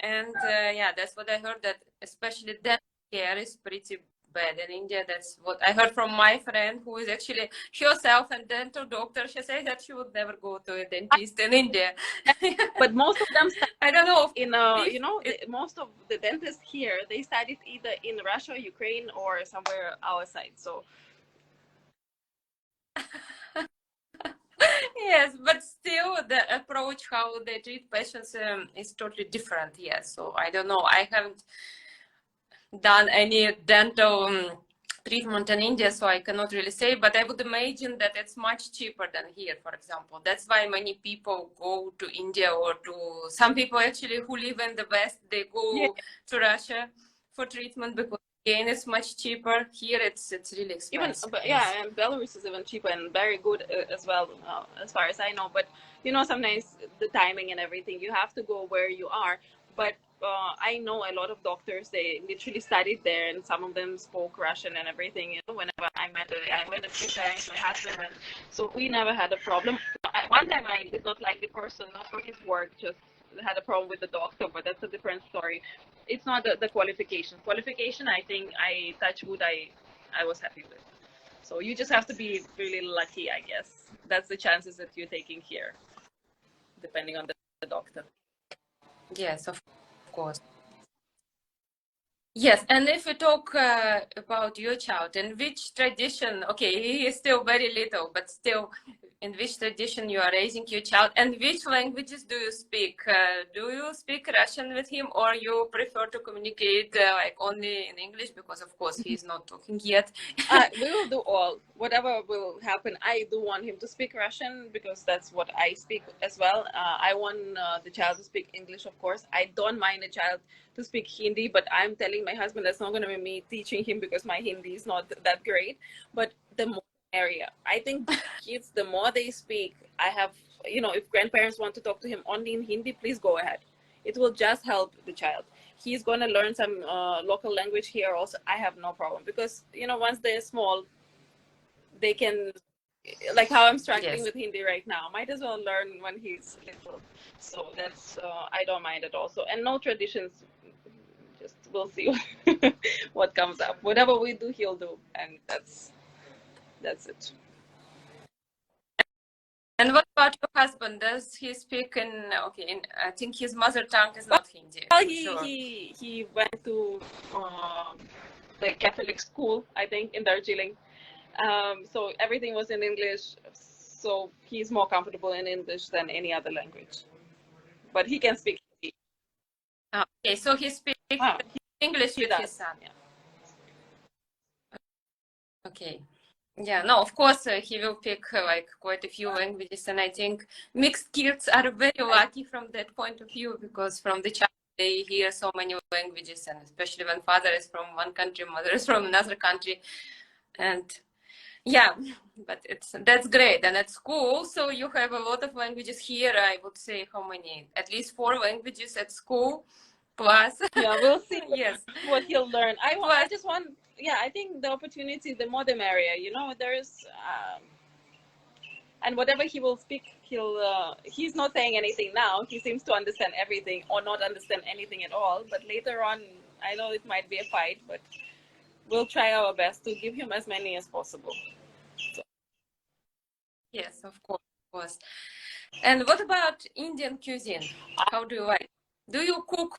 And yeah, that's what I heard, that especially dental care is pretty bad in India. That's what I heard from my friend, who is actually herself a dental doctor. She said that she would never go to a dentist in India. But most of them I don't know in most of the dentists here, they studied either in Russia, Ukraine, or somewhere outside. So yes, but still the approach how they treat patients is totally different. Yes, so I don't know. I haven't done any dental treatment in India, so I cannot really say, but I would imagine that it's much cheaper than here, for example. That's why many people go to India, or to some people actually who live in the West, they yeah, go to Russia for treatment, because again it's much cheaper. Here it's really expensive. but Yes. yeah, and Belarus is even cheaper and very good as well, as far as I know. But sometimes the timing and everything, you have to go where you are. But I know a lot of doctors, they literally studied there, and some of them spoke Russian and everything. Whenever I went a few times, my husband, and so we never had a problem. One time I did not like the person, not for his work, just had a problem with the doctor, but that's a different story. It's not the qualification. Qualification, I think I touch wood, I was happy with. So you just have to be really lucky, I guess. That's the chances that you're taking here, depending on the doctor. Yes, of course. Yes, and if we talk about your child, in which tradition, okay, he is still very little, but still, in which tradition you are raising your child, and which languages do you speak? Do you speak Russian with him, or you prefer to communicate like only in English? Because of course he is not talking yet. We will do all. Whatever will happen, I do want him to speak Russian because that's what I speak as well. I want the child to speak English, of course. I don't mind a child to speak Hindi, but I'm telling my husband that's not going to be me teaching him because my Hindi is not that great. But the more area, I think kids, the more they speak, I have, if grandparents want to talk to him only in Hindi, please go ahead. It will just help the child. He's going to learn some local language here also. I have no problem because once they're small, they can, like how I'm struggling Yes. with Hindi right now, might as well learn when he's little. So that's I don't mind at all. So, and no traditions, just we'll see what comes up. Whatever we do, he'll do, and that's it. And what about your husband? Does he speak in, okay, I think his mother tongue is not Hindi, Well, for sure. he went to the Catholic school, I think, in Darjeeling. So everything was in English. So he's more comfortable in English than any other language. But he can speak Hindi. Okay, so he speaks English He with his does. son. Yeah. Okay. Yeah, no, of course he will pick like quite a few languages, and I think mixed kids are very lucky from that point of view, because from the child they hear so many languages, and especially when father is from one country, mother is from another country, and yeah, but that's great. And at school, so you have a lot of languages here. I would say how many? At least 4 languages at school, plus Yeah, we'll see yes, what he'll learn. I plus just want, yeah, I think the opportunity, the more the merrier. There's and whatever he will speak, he's not saying anything now. He seems to understand everything or not understand anything at all. But later on, I know it might be a fight, but we'll try our best to give him as many as possible. So, yes, of course. And what about Indian cuisine? How do you like? Do you cook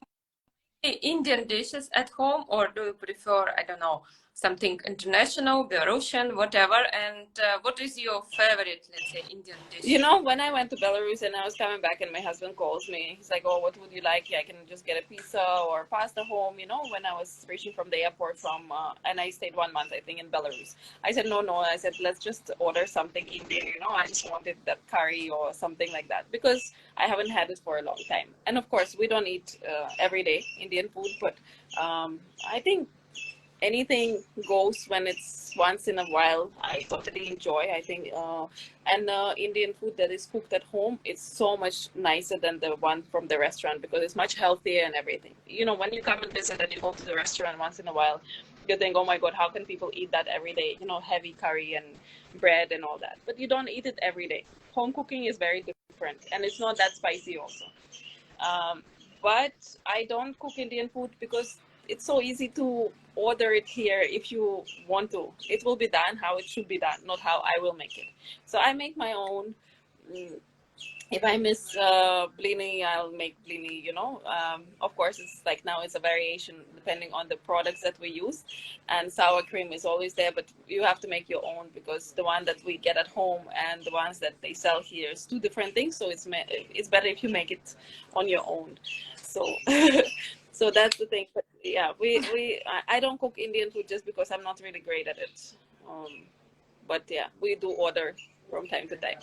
Indian dishes at home, or do you prefer, I don't know, something international, Belarusian, whatever? And what is your favorite, let's say, Indian dish? when I went to Belarus and I was coming back and my husband calls me, he's like, "Oh, what would you like? Yeah, I can just get a pizza or pasta home." When I was reaching from the airport and I stayed 1 month, I think, in Belarus. I said, no. I said, let's just order something Indian. I just wanted that curry or something like that because I haven't had it for a long time. And of course, we don't eat every day Indian food, but I think anything goes when it's once in a while. I totally enjoy. I think, and Indian food that is cooked at home, it's so much nicer than the one from the restaurant because it's much healthier and everything. When you come and visit and you go to the restaurant once in a while, you think, oh my God, how can people eat that every day? Heavy curry and bread and all that. But you don't eat it every day. Home cooking is very different, and it's not that spicy also. But I don't cook Indian food because it's so easy to order it here if you want to. It will be done how it should be done, not how I will make it. So I make my own. Mm, if I miss blini, I'll make blini, you know. Of course, it's like now it's a variation depending on the products that we use. And sour cream is always there, but you have to make your own because the one that we get at home and the ones that they sell here is two different things. So it's better if you make it on your own. So so that's the thing. But yeah, I don't cook Indian food just because I'm not really great at it. But yeah, we do order from time to time.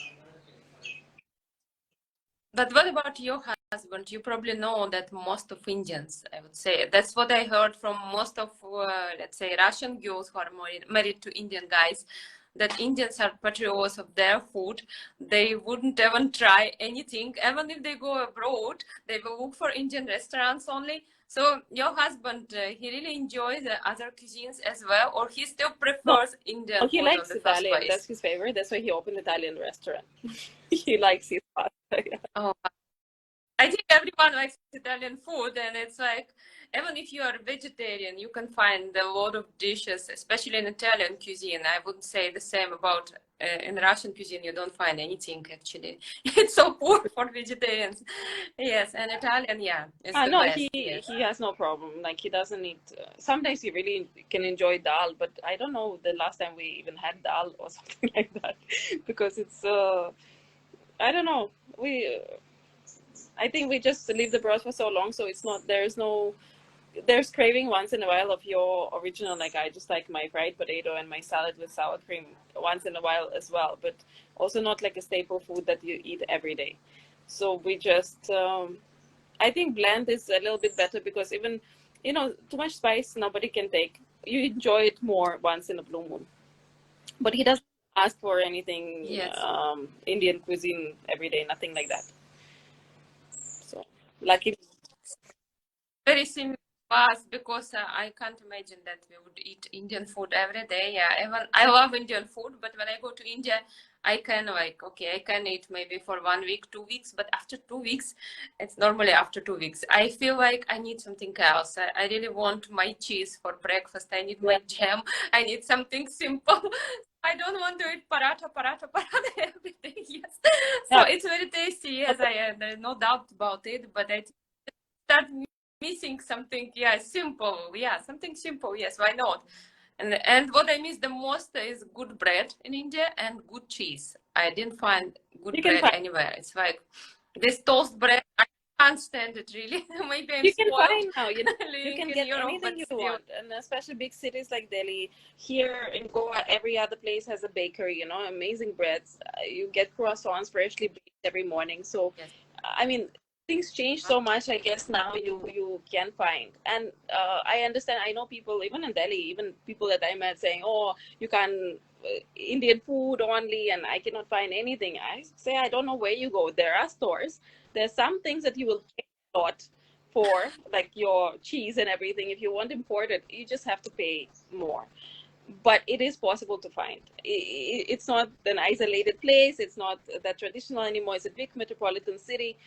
But what about your husband? You probably know that most of Indians, I would say, that's what I heard from most of, let's say, Russian girls who are married to Indian guys, that Indians are patriots of their food. They wouldn't even try anything. Even if they go abroad, they will look for Indian restaurants only. So your husband, he really enjoys other cuisines as well, or he still No, prefers Indian he food on likes the first Italian. place? That's his favorite. That's why he opened Italian restaurant. He likes his pasta. Yeah. Oh, I think everyone likes Italian food, and it's like, even if you are vegetarian, you can find a lot of dishes, especially in Italian cuisine. I wouldn't say the same about in Russian cuisine. You don't find anything actually. It's so poor for vegetarians. Yes, and Italian, yeah, it's the No, best. Yes. he has no problem. Like he doesn't eat. Sometimes he really can enjoy dal, but I don't know the last time we even had dal or something like that, because it's I don't know. I think we just leave the broth for so long, so it's not. There's craving once in a while of your original. Like I just like my fried potato and my salad with sour cream once in a while as well, but also not like a staple food that you eat every day. So we just I think bland is a little bit better because even, too much spice nobody can take. You enjoy it more once in a blue moon. But he doesn't ask for anything Yes. Indian cuisine every day, nothing like that. So lucky. Very similar to us because I can't imagine that we would eat Indian food every day. Yeah, even I love Indian food, but when I go to India, I can like okay, I can eat maybe for 1 week, 2 weeks, but after 2 weeks, it's normally after 2 weeks. I feel like I need something else. I really want my cheese for breakfast. I need Yeah. my jam. I need something simple. I don't want to eat paratha every day. Yes, so Yeah. it's very tasty. Yes, there's no doubt about it. But I start missing something, yeah, simple, yeah, something simple, yes, why not? And what I miss the most is good bread in India and good cheese. I didn't find good You can bread find anywhere. It's like this toast bread, I can't stand it really. Maybe I'm you can spoiled find now, you living can in get Europe, anything but you still. want, and especially big cities like Delhi. Here in Goa, every other place has a bakery, amazing breads. You get croissants freshly baked every morning. So Yes. I mean, things change so much. I guess now you can find, and I understand. I know people even in Delhi, even people that I met saying, "Oh, you can Indian food only," and I cannot find anything. I say I don't know where you go. There are stores. There's some things that you will pay a lot for, like your cheese and everything. If you want imported, you just have to pay more, but it is possible to find. It's not an isolated place. It's not that traditional anymore. It's a big metropolitan city.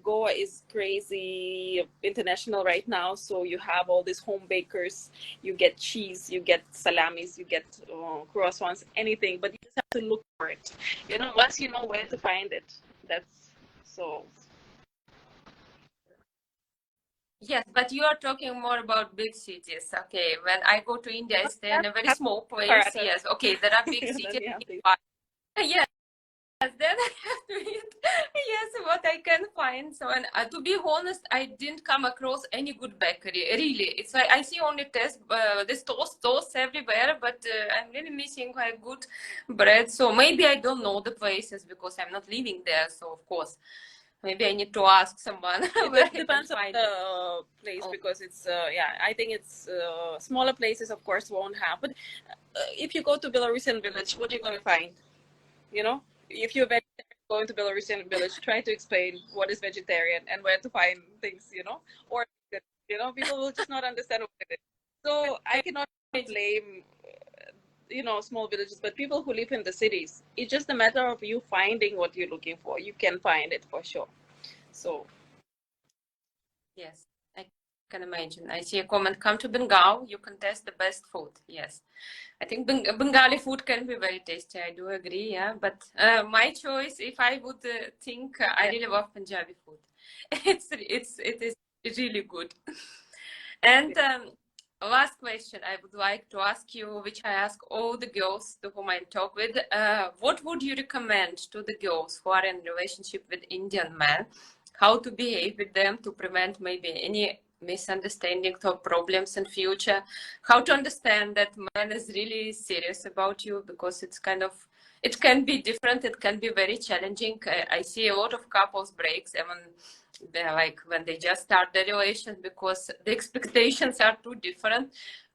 Goa is crazy international right now, so you have all these home bakers. You get cheese, you get salamis, you get croissants, anything, but you just have to look for it. Once you know where to find it, that's so. Yes, but you are talking more about big cities. Okay, when I go to India, I stay in a very Have small place. paratha. Yes, okay, there are big Then cities you have to. nearby. Yes, then I have to eat. Yes, what I can find. So, and to be honest, I didn't come across any good bakery. Really, it's like I see only this toast everywhere, but I'm really missing like good bread. So maybe I don't know the places because I'm not living there. So of course, maybe I need to ask someone where I can Depends on find it. the place Oh, because it's yeah, I think it's smaller places of course won't have, but if you go to Belarusian village, what are you going to find? If you're vegetarian going to Belarusian village, try to explain what is vegetarian and where to find things, or people will just not understand what it is. So I cannot blame small villages, but people who live in the cities, it's just a matter of you finding what you're looking for. You can find it for sure. So yes. can imagine. I see a comment, come to Bengal, you can test the best food. Yes. I think Bengali food can be very tasty. I do agree, yeah. But my choice, if I would think, I really love Punjabi food. It is really good. And last question I would like to ask you, which I ask all the girls to whom I talk with, what would you recommend to the girls who are in relationship with Indian men? How to behave with them to prevent maybe any misunderstandings or problems in future? How to understand that man is really serious about you, because it's kind of, it can be different, it can be very challenging. I see a lot of couples breaks even they're like when they just start the relation, because the expectations are too different.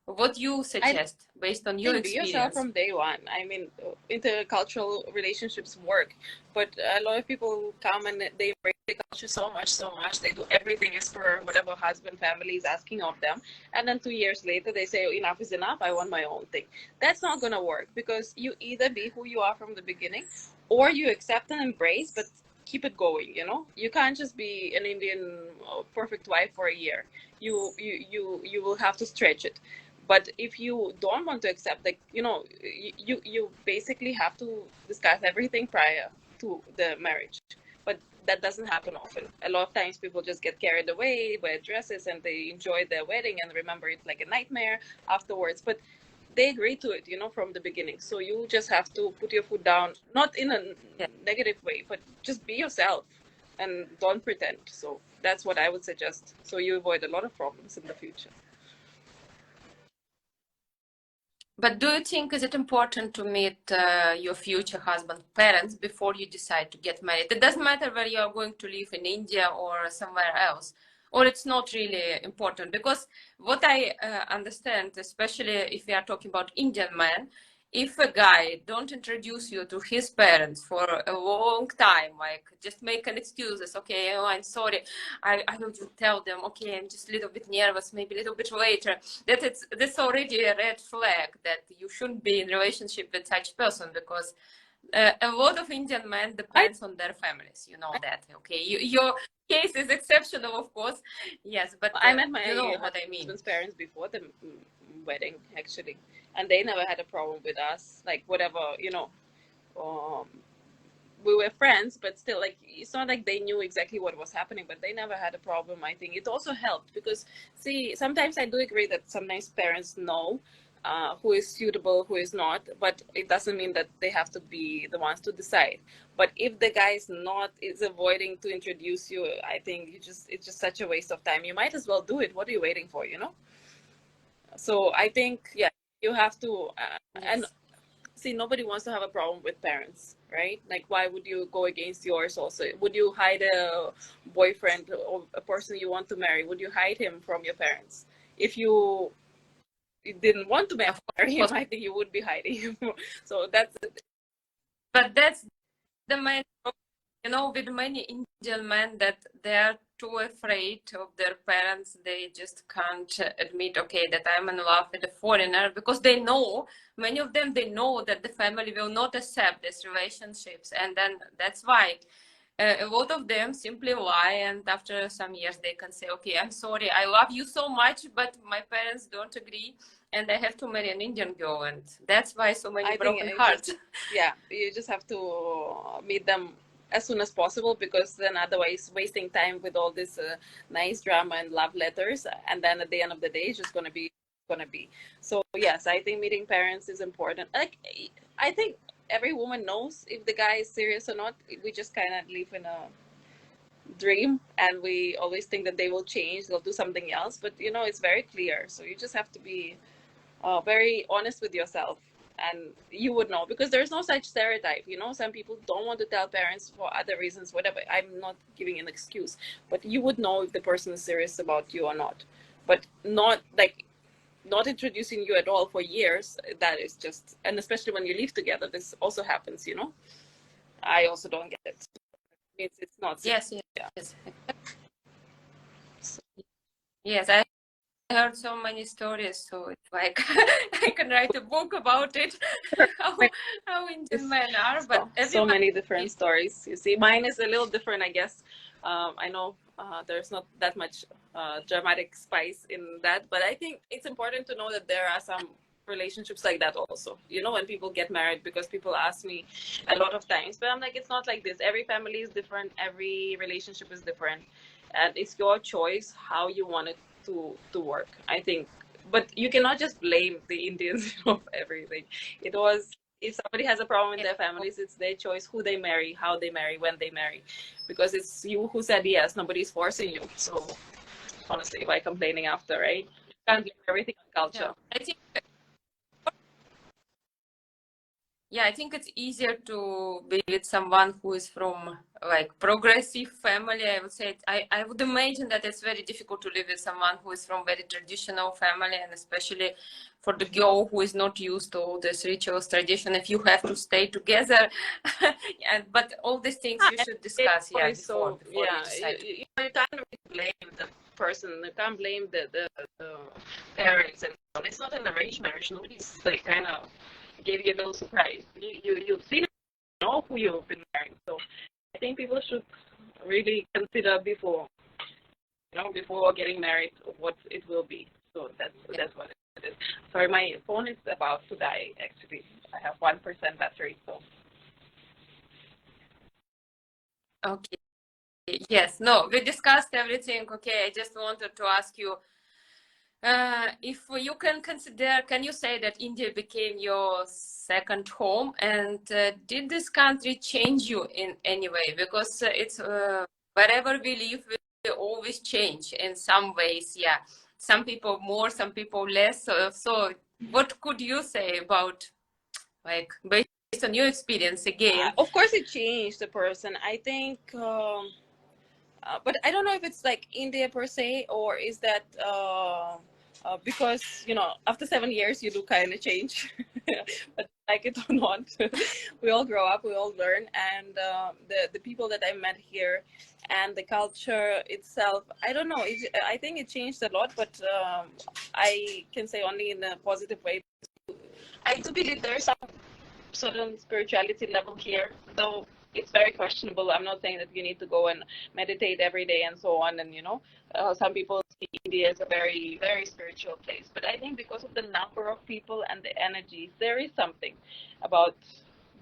What you suggest based on your Be yourself experience? from day one. I mean, intercultural relationships work, but a lot of people come and they embrace the culture so much. They do everything as per whatever husband family is asking of them, and then 2 years later they say, oh, enough is enough. I want my own thing. That's not gonna work, because you either be who you are from the beginning, or you accept and embrace, but keep it going. You know, you can't just be an Indian perfect wife for a year. You will have to stretch it. But if you don't want to accept, like, you know, you basically have to discuss everything prior to the marriage. But that doesn't happen often. A lot of times people just get carried away, wear dresses, and they enjoy their wedding and remember it like a nightmare afterwards. But they agree to it, you know, from the beginning. So you just have to put your foot down, not in a negative way, but just be yourself and don't pretend. So that's what I would suggest. So you avoid a lot of problems in the future. But do you think is it important to meet your future husband's parents before you decide to get married? It doesn't matter where you are going to live in India or somewhere else, or it's not really important, because what I understand, especially if we are talking about Indian men, if a guy don't introduce you to his parents for a long time, like just make an excuses, okay, oh, I'm sorry, I will just tell them, okay, I'm just a little bit nervous, maybe a little bit later, that's already a red flag that you shouldn't be in relationship with such person, because a lot of Indian men depends on their families, you know that, okay, your case is exceptional, of course, yes, but I met my you know what I mean. husband's parents before the wedding, actually, and they never had a problem with us. Like, whatever, you know, um, we were friends, but still, like, it's not like they knew exactly what was happening, but they never had a problem. I think it also helped because, see, sometimes I do agree that sometimes parents know who is suitable, who is not, but it doesn't mean that they have to be the ones to decide. But if the guy is avoiding to introduce you, I think it's just such a waste of time. You might as well do it. What are you waiting for, you know? So I think, yeah, you have to, and Yes. see, nobody wants to have a problem with parents, right? Like, why would you go against yours also? Would you hide a boyfriend or a person you want to marry? Would you hide him from your parents? If you didn't want to marry him, I think you would be hiding him. So that's it. But that's the main problem, you know, with many Indian men, that they are too afraid of their parents. They just can't admit, okay, that I'm in love with a foreigner, because they know, many of them, they know that the family will not accept these relationships. And then that's why a lot of them simply lie, and after some years they can say, okay, I'm sorry, I love you so much, but my parents don't agree, and I have to marry an Indian girl. And that's why so many broken hearts. Yeah, you just have to meet them as soon as possible, because then otherwise wasting time with all this nice drama and love letters, and then at the end of the day it's just gonna be. So yes, I think meeting parents is important. Like, I think every woman knows if the guy is serious or not. We just kind of live in a dream, and we always think that they will change, they'll do something else, but you know, it's very clear. So you just have to be very honest with yourself, and you would know, because there's no such stereotype. You know, some people don't want to tell parents for other reasons, whatever. I'm not giving an excuse, but you would know if the person is serious about you or not. But not like not introducing you at all for years, that is just, and especially when you live together, this also happens, you know. I also don't get it. It's not serious. Yes, Yeah. yes, yes. I heard so many stories, so it's like I can write a book about it. how, how Indian men are, but So everyone. many different stories. You see, mine is a little different, I guess. I know there's not that much dramatic spice in that. But I think it's important to know that there are some relationships like that also. You know, when people get married, because people ask me a lot of times, but I'm like, it's not like this. Every family is different. Every relationship is different, and it's your choice how you want it to work. I think, but you cannot just blame the Indians of everything. It was, if somebody has a problem in their families, it's their choice who they marry, how they marry, when they marry, because it's you who said yes. Nobody's forcing you. So honestly, why complaining after, right? You can't blame everything on culture. Yeah, I think yeah, I think it's easier to be with someone who is from like progressive family. I would say I would imagine that it's very difficult to live with someone who is from very traditional family, and especially for the girl who is not used to all this rituals tradition. If you have to stay together, and but all these things you should discuss, yeah, So before you yeah, decide. you can't really blame the person. You can't blame the parents, and it's not an arranged marriage. Nobody's like kind of gave you no surprise. You've seen it, you know who you've been marrying. So I think people should really consider before, you know, before getting married what it will be. So that's what it is. Sorry, my phone is about to die. Actually, I have 1% battery. So Okay. Yes. No, we discussed everything. Okay. I just wanted to ask you. If you can consider, can you say that India became your second home? And did this country change you in any way? Because it's wherever we live, we always change in some ways. Yeah, some people more, some people less. So what could you say about, like, based on your experience again? of course, it changed the person. I think. But I don't know if it's like India per se, or is that because you know after 7 years you do kind of change, but like it or not, we all grow up, we all learn, and the people that I met here, and the culture itself, I don't know. I think it changed a lot, but I can say only in a positive way. I do believe there's some certain spirituality level here, though it's very questionable. I'm not saying that you need to go and meditate every day and so on. And you know, some people see India as a very, very spiritual place. But I think because of the number of people and the energies, there is something about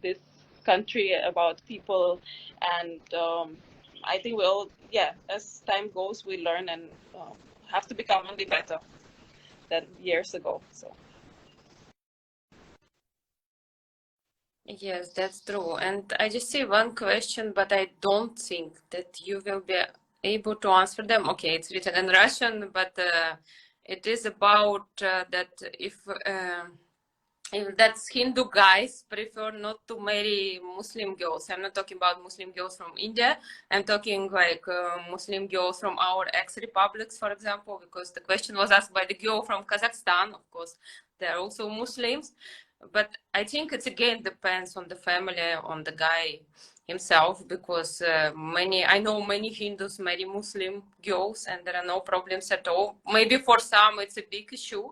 this country, about people, and I think we'll, yeah, as time goes, we learn and have to become only better than years ago. So. Yes, that's true. And I just see one question, but I don't think that you will be able to answer them. Okay, it's written in Russian, but it is about that if that's Hindu guys prefer not to marry Muslim girls. I'm not talking about Muslim girls from India. I'm talking like Muslim girls from our ex-republics, for example, because the question was asked by the girl from Kazakhstan. Of course, they're also Muslims, but I think it's again depends on the family, on the guy himself, because I know many Hindus marry Muslim girls and there are no problems at all. Maybe for some it's a big issue,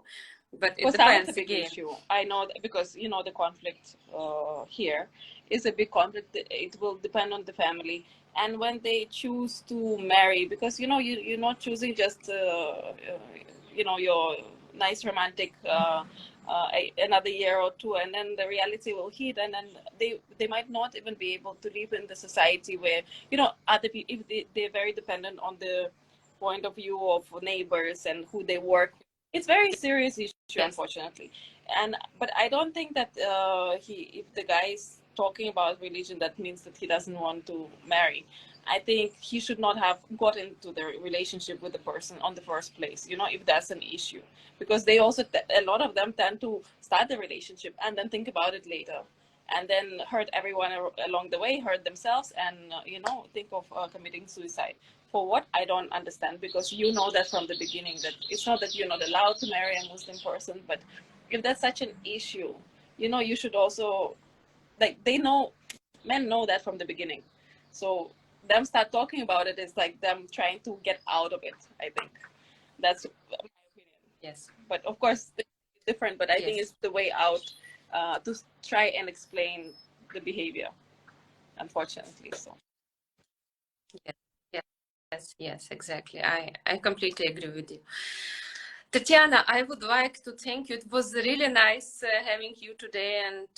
but it For some, it's depends a big again. issue. I know that because you know the conflict here is a big conflict. It will depend on the family, and when they choose to marry, because you know you're not choosing just you know your nice romantic another year or two, and then the reality will hit, and then they might not even be able to live in the society where you know other people, if they're very dependent on the point of view of neighbors and who they work. It's very serious issue, Yes. unfortunately. And but I don't think that if the guy is talking about religion, that means that he doesn't want to marry. I think he should not have got into the relationship with the person on the first place, you know, if that's an issue, because they also a lot of them tend to start the relationship and then think about it later, and then hurt everyone along the way, hurt themselves, and you know, think of committing suicide. For what, I don't understand, because you know that from the beginning that it's not that you're not allowed to marry a Muslim person, but if that's such an issue, you know, you should also, like, they know, men know that from the beginning. So them start talking about it is like them trying to get out of it. I think that's my opinion. Yes. But of course, it's different. But I think Yes. it's the way out to try and explain the behavior. Unfortunately, so. Yes. Yes. Yes, exactly. I completely agree with you. Tatyana, I would like to thank you. It was really nice having you today and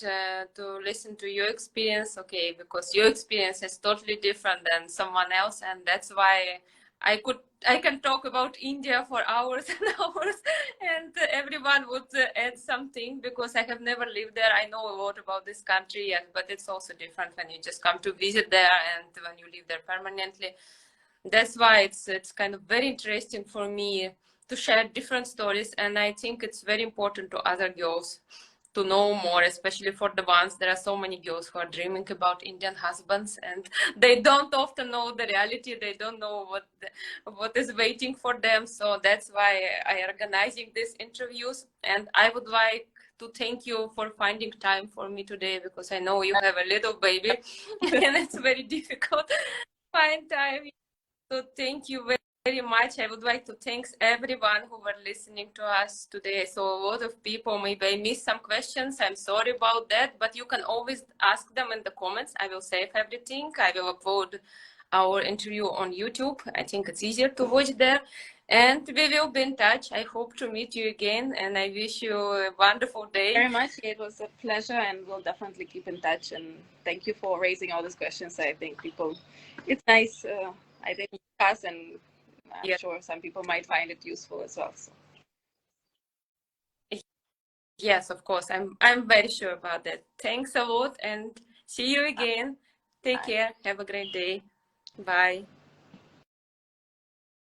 to listen to your experience. Okay, because your experience is totally different than someone else, and that's why I can talk about India for hours and hours, and everyone would add something because I have never lived there. I know a lot about this country, yes, but it's also different when you just come to visit there and when you live there permanently. That's why it's kind of very interesting for me to share different stories, and I think it's very important to other girls to know more, especially for the ones. There are so many girls who are dreaming about Indian husbands, and they don't often know the reality. They don't know what is waiting for them. So that's why I am organizing these interviews, and I would like to thank you for finding time for me today, because I know you have a little baby and it's very difficult to find time. So thank you very much. I would like to thank everyone who were listening to us today. So a lot of people, maybe I missed some questions. I'm sorry about that, but you can always ask them in the comments. I will save everything. I will upload our interview on YouTube. I think it's easier to watch there. And we will be in touch. I hope to meet you again, and I wish you a wonderful day. Very much. It was a pleasure, and we'll definitely keep in touch. And thank you for raising all these questions. I think people, it's nice. I think discuss, and I'm Yeah. sure some people might find it useful as well. So. Yes, of course. I'm very sure about that. Thanks a lot and see you again. Take Bye. care. Have a great day. Bye.